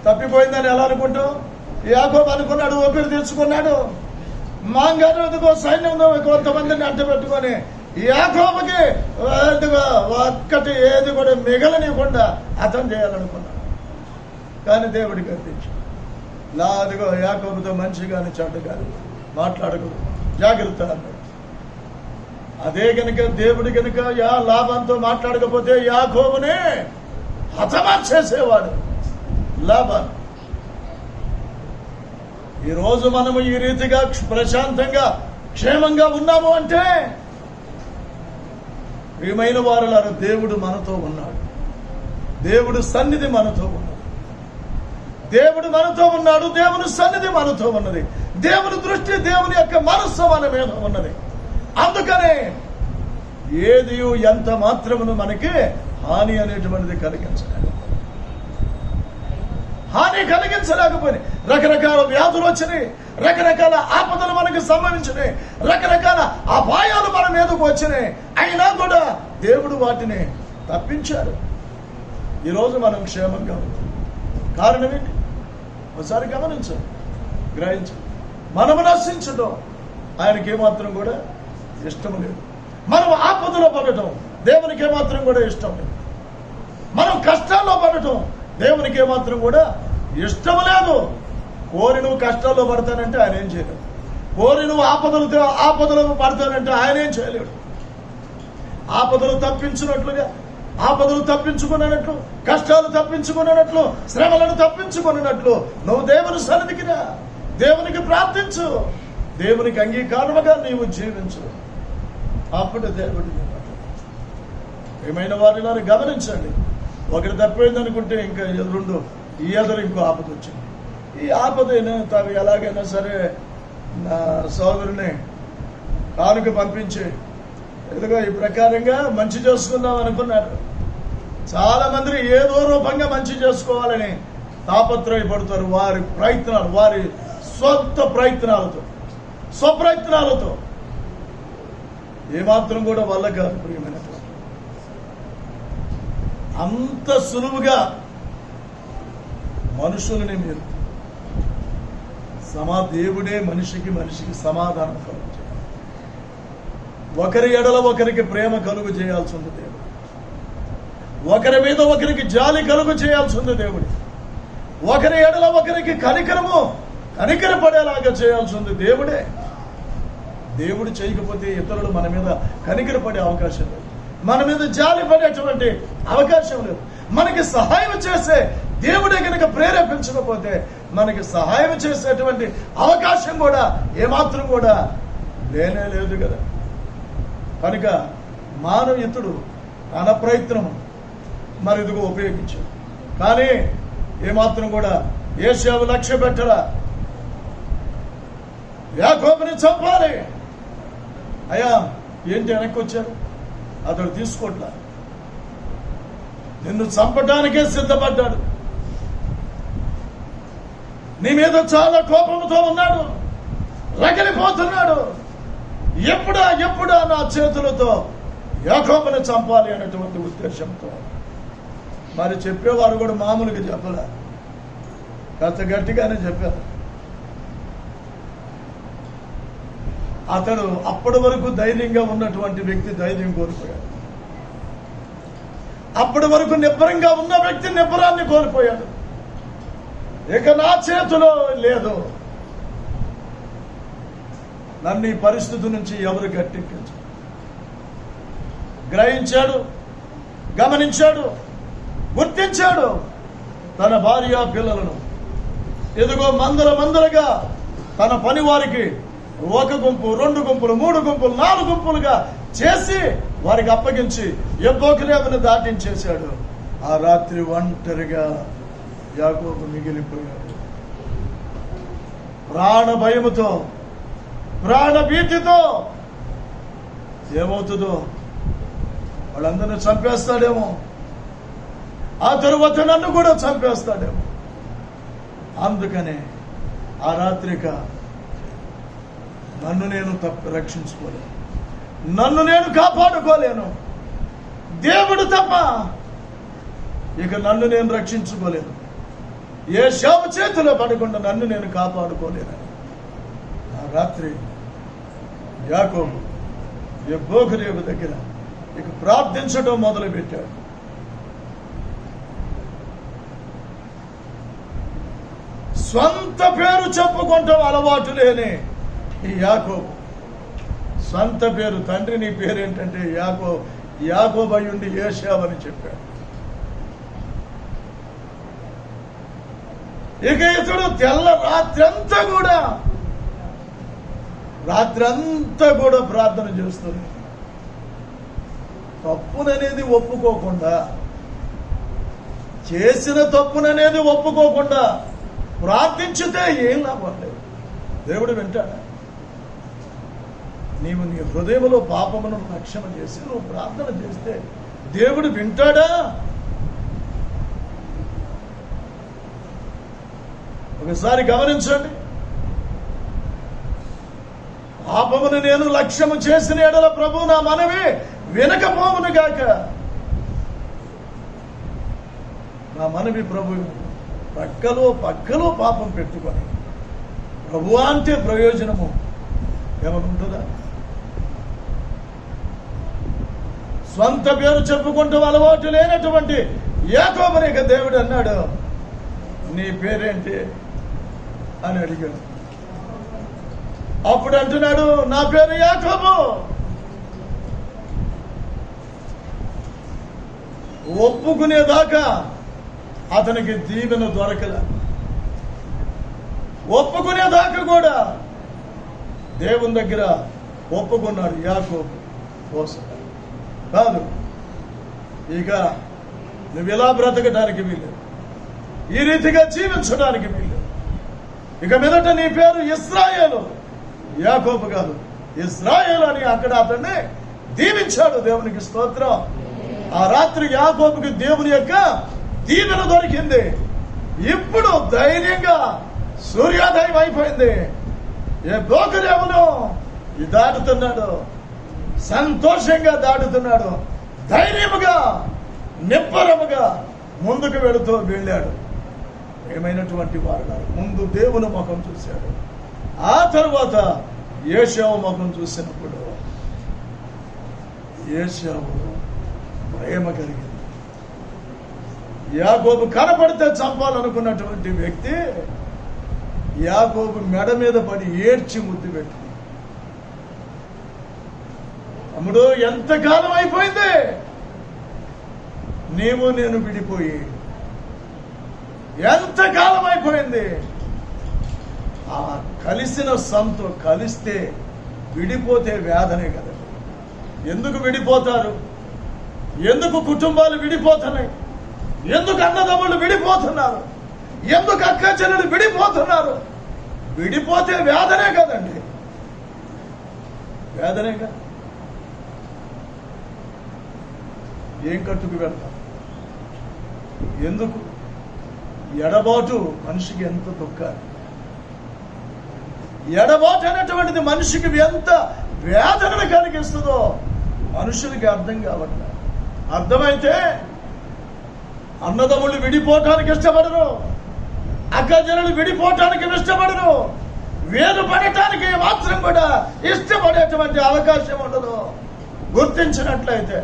తప్పిపోయిందని ఎలా అనుకుంటావు? యాకోబు అనుకున్నాడు, ఊపిరి తెచ్చుకున్నాడు, మాంగారు ఎదుగో సైన్యంలో కొంతమందిని అడ్డు పెట్టుకొని యాకోబుకి ఒక్కటి ఏది కూడా మిగలనివ్వకుండా అర్థం చేయాలనుకున్నాడు. కానీ దేవుడికి అర్థించి అదిగో యాకోబుతో మంచి కానీ చెడ్డ కానీ మాట్లాడకూడదు, జాగ్రత్త అన్నాడు. అదే గనుక దేవుడి గనుక లాభంతో మాట్లాడకపోతే యాకోబునే హతమార్చేసేవాడు లాభాన్ని. ఈరోజు మనము ఈ రీతిగా ప్రశాంతంగా క్షేమంగా ఉన్నాము అంటే ప్రియమైన వారులారా, దేవుడు మనతో ఉన్నాడు. దేవుడు సన్నిధి మనతో ఉన్నది. దేవుడు మనతో ఉన్నాడు. దేవుని సన్నిధి మనతో ఉన్నది. దేవుని దృష్టి, దేవుని యొక్క మనస్సు మన మీద ఉన్నది. అందుకనే ఏది ఎంత మాత్రమును మనకి హాని అనేటువంటిది కలిగించలేకపోయి రకరకాల వ్యాధులు వచ్చినాయి, రకరకాల ఆపదలు మనకు సంభవించినాయి, రకరకాల అపాయాలు మన మీదకు వచ్చినాయి. అయినా కూడా దేవుడు వాటిని తప్పించాడు. ఈరోజు మనం క్షేమంగా ఉన్నాం. కారణం ఏంటి? ఒకసారి గమనించండి, గ్రహించండి. మనము నశించడం ఆయనకి ఏమాత్రం కూడా ఇష్టం లేదు. మనం ఆపదలో పడటం దేవునికి ఏమాత్రం కూడా ఇష్టం లేదు. మనం కష్టాల్లో పడటం దేవునికి ఏమాత్రం కూడా ఇష్టం లేదు. కోరి నువ్వు కష్టాల్లో పడతానంటే ఆయన ఏం చేయలేడు. కోరి నువ్వు ఆపదలు పడతానంటే ఆయన ఏం చేయలేడు. ఆపదలు తప్పించినట్లుగా, ఆపదలు తప్పించుకున్నట్లు, కష్టాలు తప్పించుకున్నట్లు, శ్రమలను తప్పించుకున్నట్లు నువ్వు దేవుని సన్నిధికి రా, దేవునికి ప్రార్థించు, దేవునికి అంగీకారముగా నీవు జీవించు. అప్పుడు దేవుడు ఏమైనా వారిలో గమనించండి. ఒకటి తప్పిపోయింది అనుకుంటే ఇంకా రెండు ఈ ఎదురు ఇంకో ఆపద వచ్చింది. ఈ ఆపదైనా తాను ఎలాగైనా సరే నా సోదరుని కానుక పంపించి ఎదుగో ఈ ప్రకారంగా మంచి చేసుకుందాం అనుకున్నారు. చాలా మంది ఏదో రూపంగా మంచి చేసుకోవాలని తాపత్రయపడతారు. వారి ప్రయత్నాలు, వారి స్వప్రయత్నాలతో ఏమాత్రం కూడా వల్ల కాదు. ప్రియమైన అంత సులువుగా మనుషులని మీరు దేవుడే మనిషికి సమాధానం కలుగు చేయాలి. ఒకరి ఎడల ఒకరికి ప్రేమ కలుగు చేయాల్సి ఉంది దేవుడు. ఒకరి మీద ఒకరికి జాలి కలుగు చేయాల్సి ఉంది దేవుడు. ఒకరి ఎడల ఒకరికి కనికరపడేలాగా చేయాల్సి ఉంది దేవుడే. దేవుడు చేయకపోతే ఇతరులు మన మీద కనికరపడే అవకాశం లేదు, మన మీద జాలి పడేటువంటి అవకాశం లేదు. మనకి సహాయం చేసే దేవుడే కనుక ప్రేరేపించకపోతే మనకి సహాయం చేసేటువంటి అవకాశం కూడా ఏమాత్రం కూడా లేనే లేదు కదా. కనుక మానవీయుడు తన ప్రయత్నం మరి ఇదిగో ఉపయోగించాడు. కానీ ఏమాత్రం కూడా ఏశావు లక్ష్య పెట్టరా, యాకోబుని చంపాలి. అయ్యా ఏంటి వెనక్కి వచ్చారు? అతడు తీసుకోవట్లా, నిన్ను చంపడానికే సిద్ధపడ్డాడు. నీ మీద చాలా కోపంతో ఉన్నాడు, రగిలిపోతున్నాడు. ఎప్పుడా నా చేతులతో యాకోబుని చంపాలి అనేటువంటి ఉద్దేశంతో. మరి చెప్పేవారు కూడా మామూలుగా చెప్పలే, కాస్త గట్టిగానే చెప్పారు. అతడు అప్పటి వరకు ధైర్యంగా ఉన్నటువంటి వ్యక్తి ధైర్యం కోల్పోయాడు. అప్పటి వరకు నిబ్బరంగా ఉన్న వ్యక్తి నిబ్బరాన్ని కోల్పోయాడు. ఇక నా చేతిలో లేదు, నన్ను ఈ పరిస్థితి నుంచి ఎవరు గట్టెక్కించారు. గ్రహించాడు, గమనించాడు, గుర్తించాడు. తన భార్య పిల్లలను ఎదుగో మందలుగా తన పని వారికి 1 గుంపు, 2 గుంపులు, 3 గుంపులు, 4 గుంపులుగా చేసి వారికి అప్పగించి యబ్బోకిరేమును దాటించేశాడు. ఆ రాత్రి ఒంటరిగా యాకోబు మిగిలిపోయాడు. ప్రాణ భయముతో, ప్రాణ భీతితో. ఏమవుతుందో, వాళ్ళందరినీ చంపేస్తాడేమో, ఆ తరువాత నన్ను కూడా చంపేస్తాడేమో. అందుకనే ఆ రాత్రిక నన్ను నేను రక్షించుకోలేను, నన్ను నేను కాపాడుకోలేను. దేవుడు తప్ప ఇక నన్ను నేను రక్షించుకోలేను. ఏ శవ చేతిలో పడకుండా నన్ను నేను కాపాడుకోలేనని ఆ రాత్రి యాకోబు యబ్బోకు దగ్గర ఇక ప్రార్థించడం మొదలుపెట్టాడు. స్వంత పేరు చెప్పుకుంటాం అలవాటు లేని ఈ యాకోబు స్వంత పేరు, తండ్రి నీ పేరు ఏంటంటే యాకోబు అయ్యుండి ఏశావు అని చెప్పాడు. ఇక ఇతడు రాత్రంతా కూడా ప్రార్థన చేస్తుంది. తప్పుననేది ఒప్పుకోకుండా, చేసిన తప్పుననేది ఒప్పుకోకుండా ప్రార్థించితే ఏం లాభం లేదు. దేవుడు వింటాడా? నీవు నీ హృదయంలో పాపమును రక్షణ చేసి నువ్వు ప్రార్థన చేస్తే దేవుడు వింటాడా? ఒకసారి గమనించండి. పాపమును నేను లక్ష్యము చేసిన ఎడల ప్రభు నా మనవి వినకపోవును గాక. నా మనవి ప్రభు పక్కలో పాపం పెట్టుకొని ప్రభు అంటే ప్రయోజనము ఏమైనా ఉంటుందా? స్వంత పేరు చెప్పుకుంటూ అలవాటు లేనటువంటి యాకోబునిక దేవుడు అన్నాడు, నీ పేరేంటి అని అడిగాడు. అప్పుడు అంటున్నాడు, నా పేరు యాకోబు. ఒప్పుకునేదాకా అతనికి దీవెన దొరకల. ఒప్పుకునేదాకా కూడా దేవుని దగ్గర ఒప్పుకున్నాడు యాకోబు కోసం. కాదు, ఇక నువ్వు ఇలా బ్రతకడానికి వీలు, ఈ రీతిగా జీవించడానికి వీలు. ఇక మీదట నీ పేరు ఇశ్రాయేలు, యాకోబు కాదు ఇశ్రాయేలు అని అక్కడ అతన్ని దీవించాడు. దేవునికి స్తోత్రం. ఆ రాత్రి యాకోబుకి దేవుని యొక్క దీవెన దొరికింది. ఇప్పుడు ధైర్యంగా సూర్యోదయం అయిపోయింది. ఏ బోకరేమును దాటుతున్నాడు, సంతోషంగా దాటుతున్నాడు, ధైర్యముగా నిబ్బరముగా ముందుకు వెళ్ళాడు. ఏమైనటువంటి వారు ముందు దేవుని ముఖం చూశాడు. ఆ తర్వాత ఏశావు ముఖం చూసినప్పుడు ఏశావు ప్రేమ కలిగింది. యాకోబు కనపడితే చంపాలనుకున్నటువంటి వ్యక్తి యాకోబు మెడ మీద పడి ఏడ్చి ముద్దు పెట్టి, తమ్ముడు ఎంతకాలం అయిపోయింది నీవు నేను విడిపోయి, ఎంతకాలం అయిపోయింది. ఆ కలిసిన సంతో కలిస్తే విడిపోతే వేదనే కదా. ఎందుకు విడిపోతారు? ఎందుకు కుటుంబాలు విడిపోతున్నాయి? ఎందుకు అన్నదమ్ములు విడిపోతున్నారు? ఎందుకు అక్క చెల్లెలు విడిపోతున్నారు? విడిపోతే వేదనే కదండి, వేదనే కదా. ఏం కట్టుకు వెళ్తాం? ఎందుకు? ఎడబాటు మనిషికి ఎంత దుఃఖాలు. ఎడబాటు అనేటువంటిది మనిషికి ఎంత వేదనను కలిగిస్తుందో మనుషులకి అర్థం కావట్లేదు. అర్థమైతే అన్నదమ్ముళ్ళు విడిపోవటానికి ఇష్టపడరు, అక్కజనులు విడిపోవటానికి ఇష్టపడరు, వేరు పడటానికి మాత్రం కూడా ఇష్టపడేటువంటి అవకాశం ఉండదు. గుర్తించినట్లయితే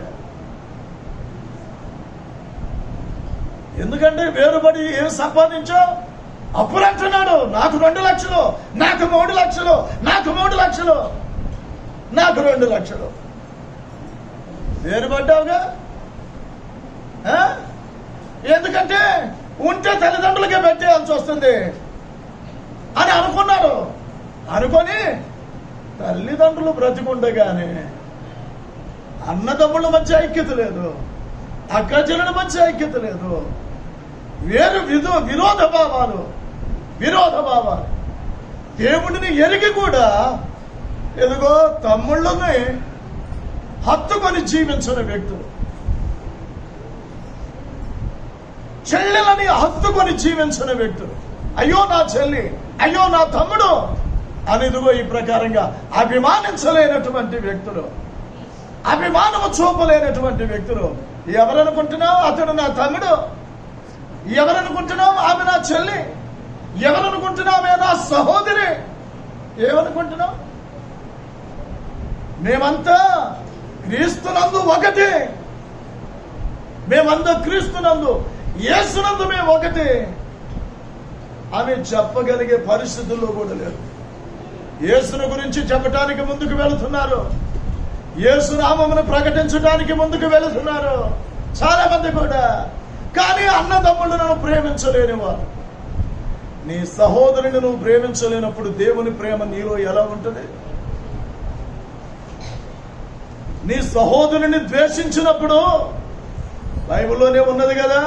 ఎందుకంటే వేరుబడి ఏం సంపాదించావు? అప్పుడు అంటున్నాడు, నాకు 2 లక్షలు, నాకు 3 లక్షలు, నాకు 3 లక్షలు, నాకు 2 లక్షలు. వేరుపడ్డావుగా. ఎందుకంటే ఉంటే తల్లిదండ్రులకే పెట్టేయాల్సి వస్తుంది అని అనుకున్నాడు. అనుకొని తల్లిదండ్రులు బ్రతికుండగానే అన్నదమ్ముల మధ్య ఐక్యత లేదు, అక్కచెల్లెల మధ్య ఐక్యత లేదు, విరోధ భావాలు. దేవుడిని ఎరిగి కూడా ఎదుగో తమ్ముళ్ళని హత్తుకొని జీవించిన వ్యక్తులు, చెల్లెలని హత్తుకొని జీవించిన వ్యక్తులు, అయ్యో నా చెల్లి, అయ్యో నా తమ్ముడు అని ఇదిగో ఈ ప్రకారంగా అభిమానించలేనటువంటి వ్యక్తులు, అభిమానము చూపలేనటువంటి వ్యక్తులు. ఎవరనుకుంటున్నావు అతడు నా తమ్ముడు? ఎవరనుకుంటున్నావు ఆమె నా చెల్లి? ఎవరనుకుంటున్నావు ఆమె నా సహోదరి? ఏమనుకుంటున్నావు? మేమంతా క్రీస్తునందు ఒకటి, మేమంతా క్రీస్తునందు, యేసునందు మేము ఒకటి అని చెప్పగలిగే పరిస్థితుల్లో కూడా లేదు. యేసును గురించి చెప్పడానికి ముందుకు వెళుతున్నారు, యేసు నామమును ప్రకటించడానికి ముందుకు వెళుతున్నారు చాలా మంది కూడా. కానీ అన్నదమ్ములను ప్రేమించలేని వారు. నీ సహోదరుని నువ్వు ప్రేమించలేనప్పుడు దేవుని ప్రేమ నీలో ఎలా ఉంటుంది? నీ సహోదరుని ద్వేషించినప్పుడు బైబిల్లోనే ఉన్నది కదా,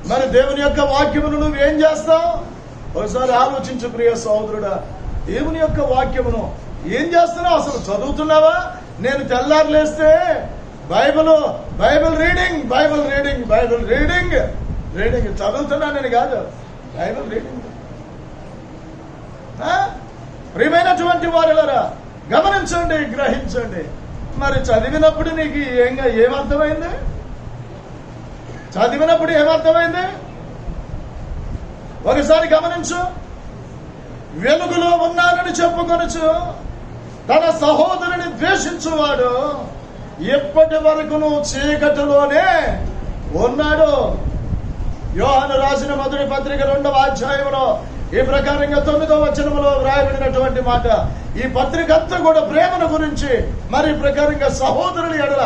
మరి దేవుని యొక్క వాక్యమును నువ్వేం చేస్తావు? ఒకసారి ఆలోచించు ప్రియ సహోదరుడా, దేవుని యొక్క వాక్యమును ఏం చేస్తున్నావు? అసలు చదువుతున్నావా? నేను తెల్లారు లేస్తే బైబిల్ రీడింగ్ చదువుతున్నా నేను కాదు, బైబిల్ రీడింగ్. ప్రియమైనటువంటి వారులారా, గమనించండి, గ్రహించండి. మరి చదివినప్పుడు నీకు ఏమర్థమైంది? చదివినప్పుడు ఏమర్థమైంది? ఒకసారి గమనించు. వెలుగులో ఉన్నానని చెప్పుకొనొచ్చు తన సహోదరుని ద్వేషించువాడు ఎప్పటి వరకును చీకటిలోనే ఉన్నాడు. యోహాను రాసిన మొదటి పత్రిక 2వ అధ్యాయంలో ఈ ప్రకారంగా 9వ వచనంలో వ్రాయబడినటువంటి మాట. ఈ పత్రిక అంతా కూడా ప్రేమను గురించి, మరి ఈ ప్రకారంగా సహోదరుని ఎడల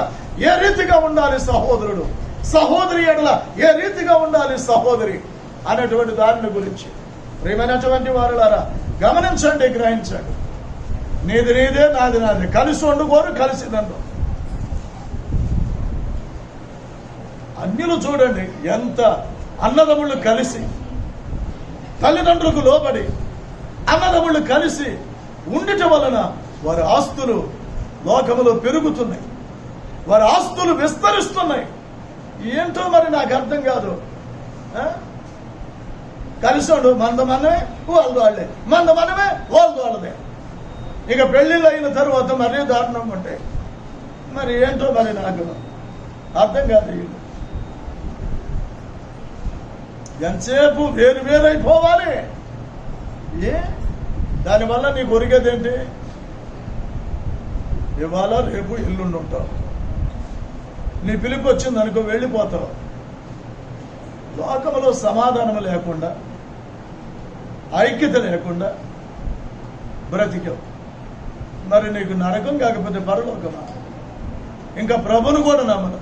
ఏ రీతిగా ఉండాలి సహోదరుడు, సహోదరి ఎడల ఏ రీతిగా ఉండాలి సహోదరి అనేటువంటి దానిని గురించి. ప్రియమైనటువంటి వారులారా, గమనించండి, గ్రహించండి. నీది నీదే, నాది నాది, కలిసి వండుకోరు, కలిసి దండు. అన్యులు చూడండి, ఎంత అన్నదమ్ముళ్ళు కలిసి, తల్లిదండ్రులకు లోబడి అన్నదమ్ముళ్ళు కలిసి ఉండటం వలన వారి ఆస్తులు లోకములో పెరుగుతున్నాయి, వారి ఆస్తులు విస్తరిస్తున్నాయి. ఏంటో మరి నాకు అర్థం కాదు. కలిసి ఉండు, మంద మనమే, వాళ్ళు వాళ్ళే, మంద మనమే, వాళ్ళు వాళ్ళదే. ఇక పెళ్లిళ్ళు అయిన తర్వాత మరీ దారుణంగా ఉంటాయి. మరి ఏంటో మరి నాకు అర్థం కాదు. ఎంతసేపు వేరైపోవాలి. దానివల్ల నీకు ఒరిగేదేంటి? ఇవాళ రేపు ఎల్లుండి ఉంటావు, నీ పిలుపు వచ్చింది అనుకో వెళ్ళిపోతావు. లోకంలో సమాధానం లేకుండా, ఐక్యత లేకుండా బ్రతికావు. మరి నీకు నరకం కాకపోతే పరలోకమా? ఇంకా ప్రభును కూడా నమ్మను.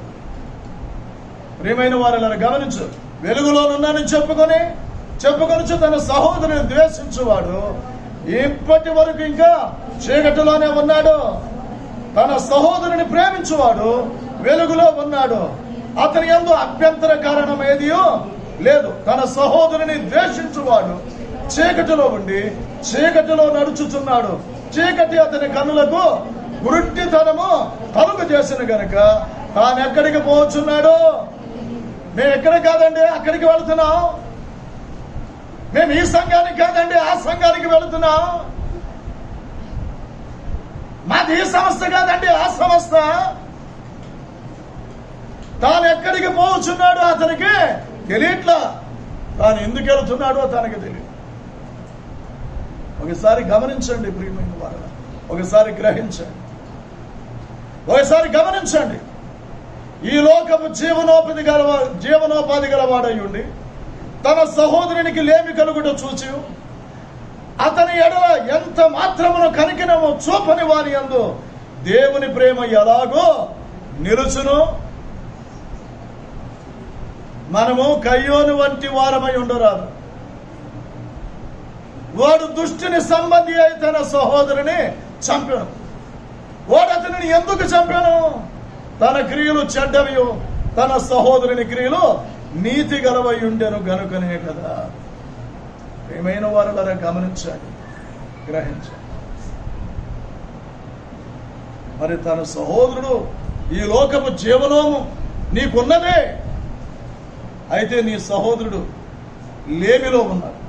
ప్రియమైన వారిని గమనించు. వెలుగులోనున్నానని చెప్పుకొని తన సహోదరుని ద్వేషించువాడు ఇప్పటి వరకు ఇంకా చీకటిలోనే ఉన్నాడు. తన సహోదరుని ప్రేమించువాడు వెలుగులో ఉన్నాడు. అతని యందు అభ్యంతర కారణం ఏదియో లేదు. తన సహోదరుని ద్వేషించువాడు చీకటిలో ఉండి చీకటిలో నడుచుచున్నాడు. చీకటి అతని కన్నులకు గురుట్టితనము కలుగు చేసిన గనుక తానెక్కడికి పోచున్నాడు? మేము ఎక్కడ కాదండి అక్కడికి వెళుతున్నాం. మేము ఈ సంఘానికి కాదండి ఆ సంఘానికి వెళుతున్నాం. మాది ఈ సంస్థ కాదండి ఆ సంస్థ. తాను ఎక్కడికి పోచున్నాడో అతనికి తెలియట్లా. తాను ఎందుకు వెళుతున్నాడో తనకి తెలియదు. ఒకసారి గమనించండి ప్రియమైన వారు, ఒకసారి గ్రహించండి, ఒకసారి గమనించండి. ఈ లోకపు జీవనోపాధి గలవాడై ఉండి తన సహోదరునికి లేమి కలుగుట చూచి అతని ఎడల ఎంత మాత్రమును కనికినమో చూపని వారి యందు దేవుని ప్రేమ ఎలాగో నిలుచును. మనము కయ్యోను వంటి వారమై ఉండరాదు. వాడు దుష్టుని సంబంధి అయి తన సహోదరుని చంపాను. వాడు అతనిని ఎందుకు చంపాను? తన క్రియలు చెడ్డవియో తన సహోదరుని క్రియలు నీతి గలవై ఉండెను గనుకనే కదా. ఏమైన వారులరా గమనించండి, గ్రహించండి. మరి తన సహోదరుడు ఈ లోకపు జీవనోము నీకున్నదే. అయితే నీ సహోదరుడు లేమిలో ఉన్నాడు.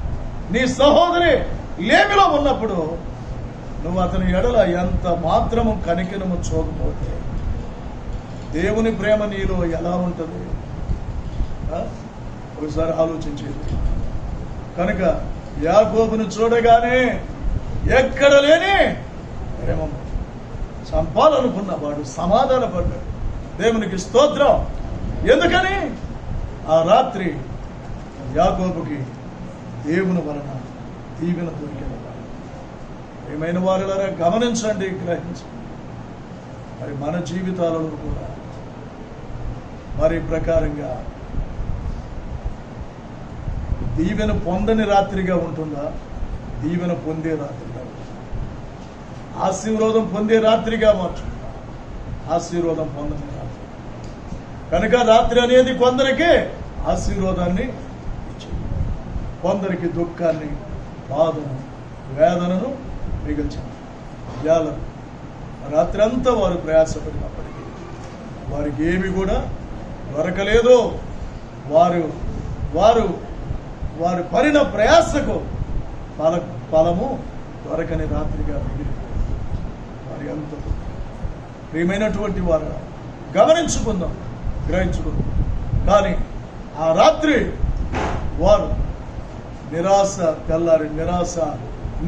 నీ సహోదరి లేమిలో ఉన్నప్పుడు నువ్వు అతని ఎడల ఎంత మాత్రము కనికినము చూడకపోతే దేవుని ప్రేమ నీలో ఎలా ఉంటుంది? ఒకసారి ఆలోచించేది. కనుక యాకోబును చూడగానే ఎక్కడ లేని ప్రేమ చంపాలనుకున్నవాడు సమాధానపడ్డాడు. దేవునికి స్తోత్రం. ఎందుకని? ఆ రాత్రి యాకోబుకి దేవుని వలన దీవెన దొరికిన వాడు. ఏమైన వారులారా గమనించండి, గ్రహించండి. మరి మన జీవితాలలో కూడా మరి ప్రకారంగా దీవెన పొందని రాత్రిగా ఉంటుందా? దీవెన పొందే రాత్రిగా ఉంటుందా? ఆశీర్వాదం పొందే రాత్రిగా మార్చుకుంటా, ఆశీర్వాదం పొందని రాత్రి. కనుక రాత్రి అనేది కొందరికి ఆశీర్వాదాన్ని ఇచ్చింది, కొందరికి దుఃఖాన్ని, బాధను, వేదనను మిగిల్చింది. జాలరు రాత్రి అంతా వారు ప్రయాసపడినప్పటికీ వారికి ఏమి కూడా దొరకలేదు. వారు వారు వారు పడిన ప్రయాసకు ఫలము దొరకని రాత్రిగా మిగిలిపోయింది. వారి అంత ప్రియమైనటువంటి వారు గమనించుకుందాం, గ్రహించుకుందాం. కానీ ఆ రాత్రి వారు నిరాశ, తెల్లారి నిరాశ,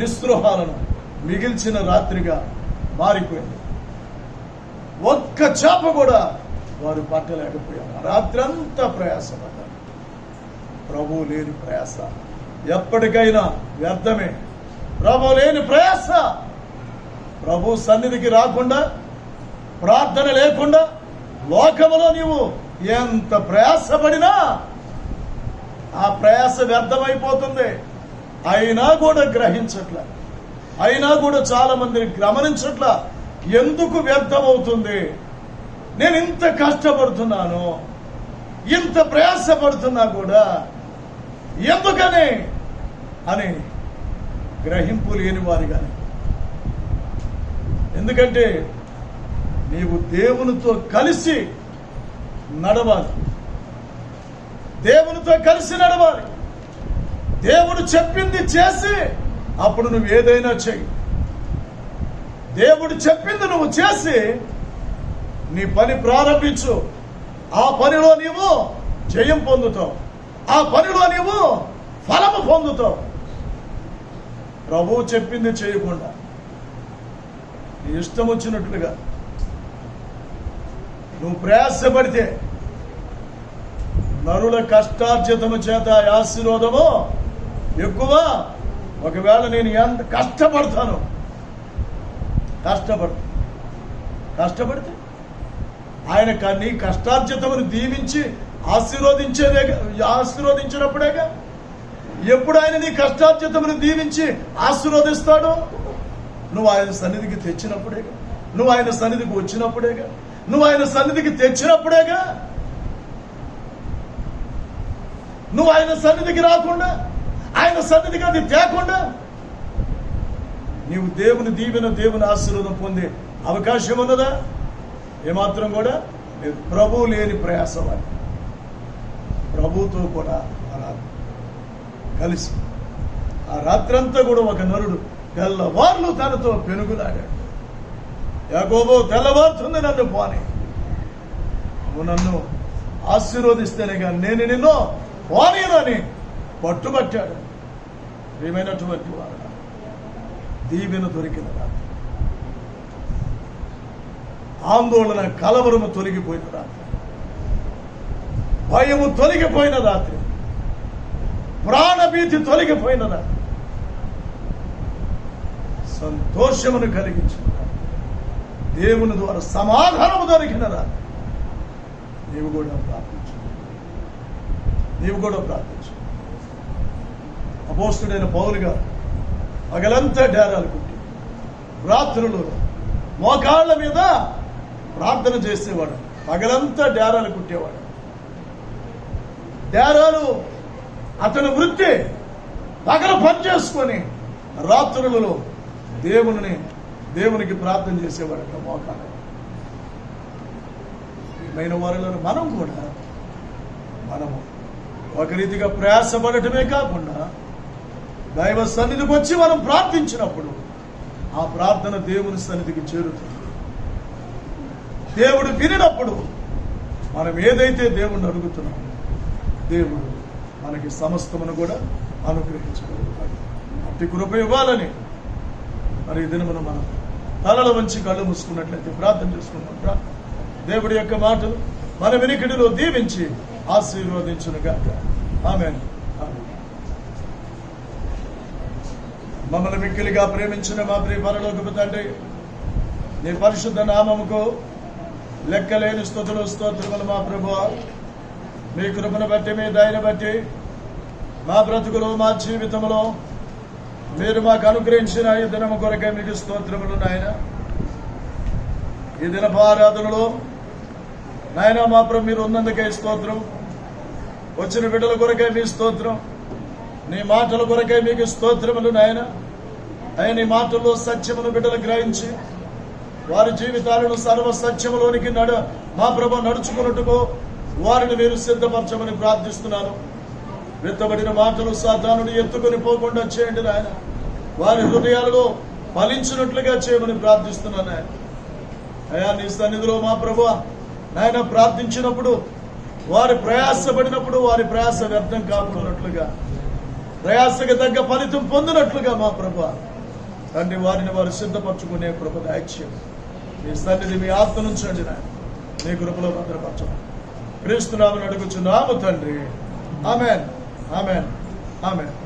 నిస్పృహాలను మిగిల్చిన రాత్రిగా మారిపోయింది. ఒక్క చేప కూడా వారు పట్టలేకపోయారు. రాత్రి అంతా ప్రయాసపడ్డారు. ప్రభు లేని ప్రయాస ఎప్పటికైనా వ్యర్థమే. ప్రభు లేని ప్రయాస, ప్రభు సన్నిధికి రాకుండా, ప్రార్థన లేకుండా లోకములో నీవు ఎంత ప్రయాసపడినా ఆ ప్రయాస వ్యర్థమైపోతుంది. అయినా కూడా గ్రహించట్ల, అయినా కూడా చాలా మందిని గమనించట్ల. ఎందుకు వ్యర్థమవుతుంది? నేను ఇంత కష్టపడుతున్నాను, ఇంత ప్రయాసపడుతున్నా కూడా ఎందుకని అని గ్రహింపు లేని వారి కానీ. ఎందుకంటే నీవు దేవునితో కలిసి నడవాలి, దేవునితో కలిసి నడవాలి. దేవుడు చెప్పింది చేసి అప్పుడు నువ్వు ఏదైనా చెయ్యి. దేవుడు చెప్పింది నువ్వు చేసి నీ పని ప్రారంభించు. ఆ పనిలో నీవు జయం పొందుతావు, ఆ పనిలో నీవు ఫలము పొందుతావు. ప్రభువు చెప్పింది చేయకుండా నీ ఇష్టం వచ్చినట్లుగా నువ్వు ప్రయాసపడితే నరుల కష్టార్జితము చేత ఆశీర్వాదము ఎక్కువ. ఒకవేళ నేను ఎంత కష్టపడతాను, కష్టపడితే ఆయన నీ కష్టార్జితమును దీవించి ఆశీర్వదించినప్పుడేగా. ఎప్పుడు ఆయన నీ కష్టార్జితమును దీవించి ఆశీర్వదిస్తాడు? నువ్వు ఆయన సన్నిధికి తెచ్చినప్పుడేగా, నువ్వు ఆయన సన్నిధికి వచ్చినప్పుడేగా, నువ్వు ఆయన సన్నిధికి తెచ్చినప్పుడేగా. నువ్వు ఆయన సన్నిధికి రాకుండా, ఆయన సన్నిధికి అది తేకుండా నీవు దేవుని దీవెన, దేవుని ఆశీర్వాదం పొందే అవకాశం ఉన్నదా? ఏమాత్రం కూడా లేదు. ప్రభు లేని ప్రయాసవాడి ప్రభుతో కూడా కలిసి ఆ రాత్రంతా కూడా ఒక నరుడు తెల్లవార్లు తనతో పెనుగులాడాడు. యాకోబు, తెల్లవారుతుంది, నన్ను పోనీ, నువ్వు నన్ను ఆశీర్వదిస్తేనే కానీ నేను నిన్ను పోనీనని పట్టుబట్టాడు. ప్రియమైనటువంటి వారు, దీవెన దొరికిన రాత్రి, ఆందోళన, కలవరము తొలగిపోయిన రాత్రి, భయము తొలగిపోయిన రాత్రి, ప్రాణభీతి తొలగిపోయిన రాత్రి, సంతోషమును కలిగించిన రాత్రి, దేవుని ద్వారా సమాధానము దొరికిన రాత్రి. నీవు కూడా ప్రార్థించు. అపోస్తుడైన పౌలు గారు పగలంతా డేరాలు కుట్టి రాత్రులు మోకాళ్ళ మీద ప్రార్థన చేసేవాడు. పగలంతా డేరాలు కుట్టేవాడు. డేరాలు అతని వృత్తి. పగల పని చేసుకొని రాత్రులలో దేవునికి ప్రార్థన చేసేవాడు మోకాళ్ళ. మైన వారిలో మనము ఒక రీతిగా ప్రయాసపడటమే కాకుండా దైవ సన్నిధికి వచ్చి మనం ప్రార్థించినప్పుడు ఆ ప్రార్థన దేవుని సన్నిధికి చేరుతుంది. దేవుడు వినినప్పుడు మనం ఏదైతే దేవుణ్ణి అడుగుతున్నామో దేవుడు మనకి సమస్తమును కూడా అనుగ్రహించగలుగుతాడు. అట్టి కృప ఇవ్వాలని మరి ఈ దినమున మనం తలల వంచి కళ్ళు మూసుకున్నట్లయితే ప్రార్థన చేసుకుంటాం. దేవుడి యొక్క మాటలు మన వినికిడిలో దీవించి ఆశీర్వదించునుగాక. ఆమేన్. మమ్మల్ని మిక్కిలిగా ప్రేమించిన మా ప్రియ పరలోకపు తండ్రి, నీ పరిశుద్ధ నామముకు లెక్కలేని స్తుతులు స్తోత్రములు మా ప్రభువా. మీ కృపను బట్టి, మీ దయను బట్టి మా బ్రతుకులో, మా జీవితంలో మీరు మాకు అనుగ్రహించిన ఈ దినము కొరకే మీకు స్తోత్రములు నాయన. ఈ దినపు ఆరాధనలో నాయన మా ప్రభు మీరు ఉన్నందుకే స్తోత్రం. వచ్చిన బిడ్డల కొరకే మీ స్తోత్రం. నీ మాటల కొరకే మీకు స్తోత్రములు నాయన. ఆయన నీ మాటల్లో సత్యమును బిడ్డలు గ్రహించి వారి జీవితాలను సర్వ సత్యములోనికి మా ప్రభు నడుచుకున్నట్టుకో వారిని మీరు సిద్ధపరచమని ప్రార్థిస్తున్నాను. విత్తబడిన మాటలు సాతానుడు ఎత్తుకొని పోకుండా చేయండి నాయన. వారి హృదయాలలో ఫలించినట్లుగా చేయమని ప్రార్థిస్తున్నాను ఆయన. అయా నీ సన్నిధిలో మా ప్రభువా నాయన ప్రార్థించినప్పుడు వారి ప్రయాసపడినప్పుడు వారి ప్రయాస వ్యర్థం కాకున్నట్లుగా, ప్రయాసకు తగ్గ ఫలితం పొందినట్లుగా మా ప్రభువా తండ్రి వారిని వారు సిద్ధపరచుకునే కృప దయచేయం. మీ సన్నిధి మీ ఆత్మ నుంచండి నాయన. నీ కృపలో భద్రపరచమని క్రీస్తునామమున అడుగుచున్నాము తండ్రి. ఆమేన్. ఆమేన్. ఆమేన్.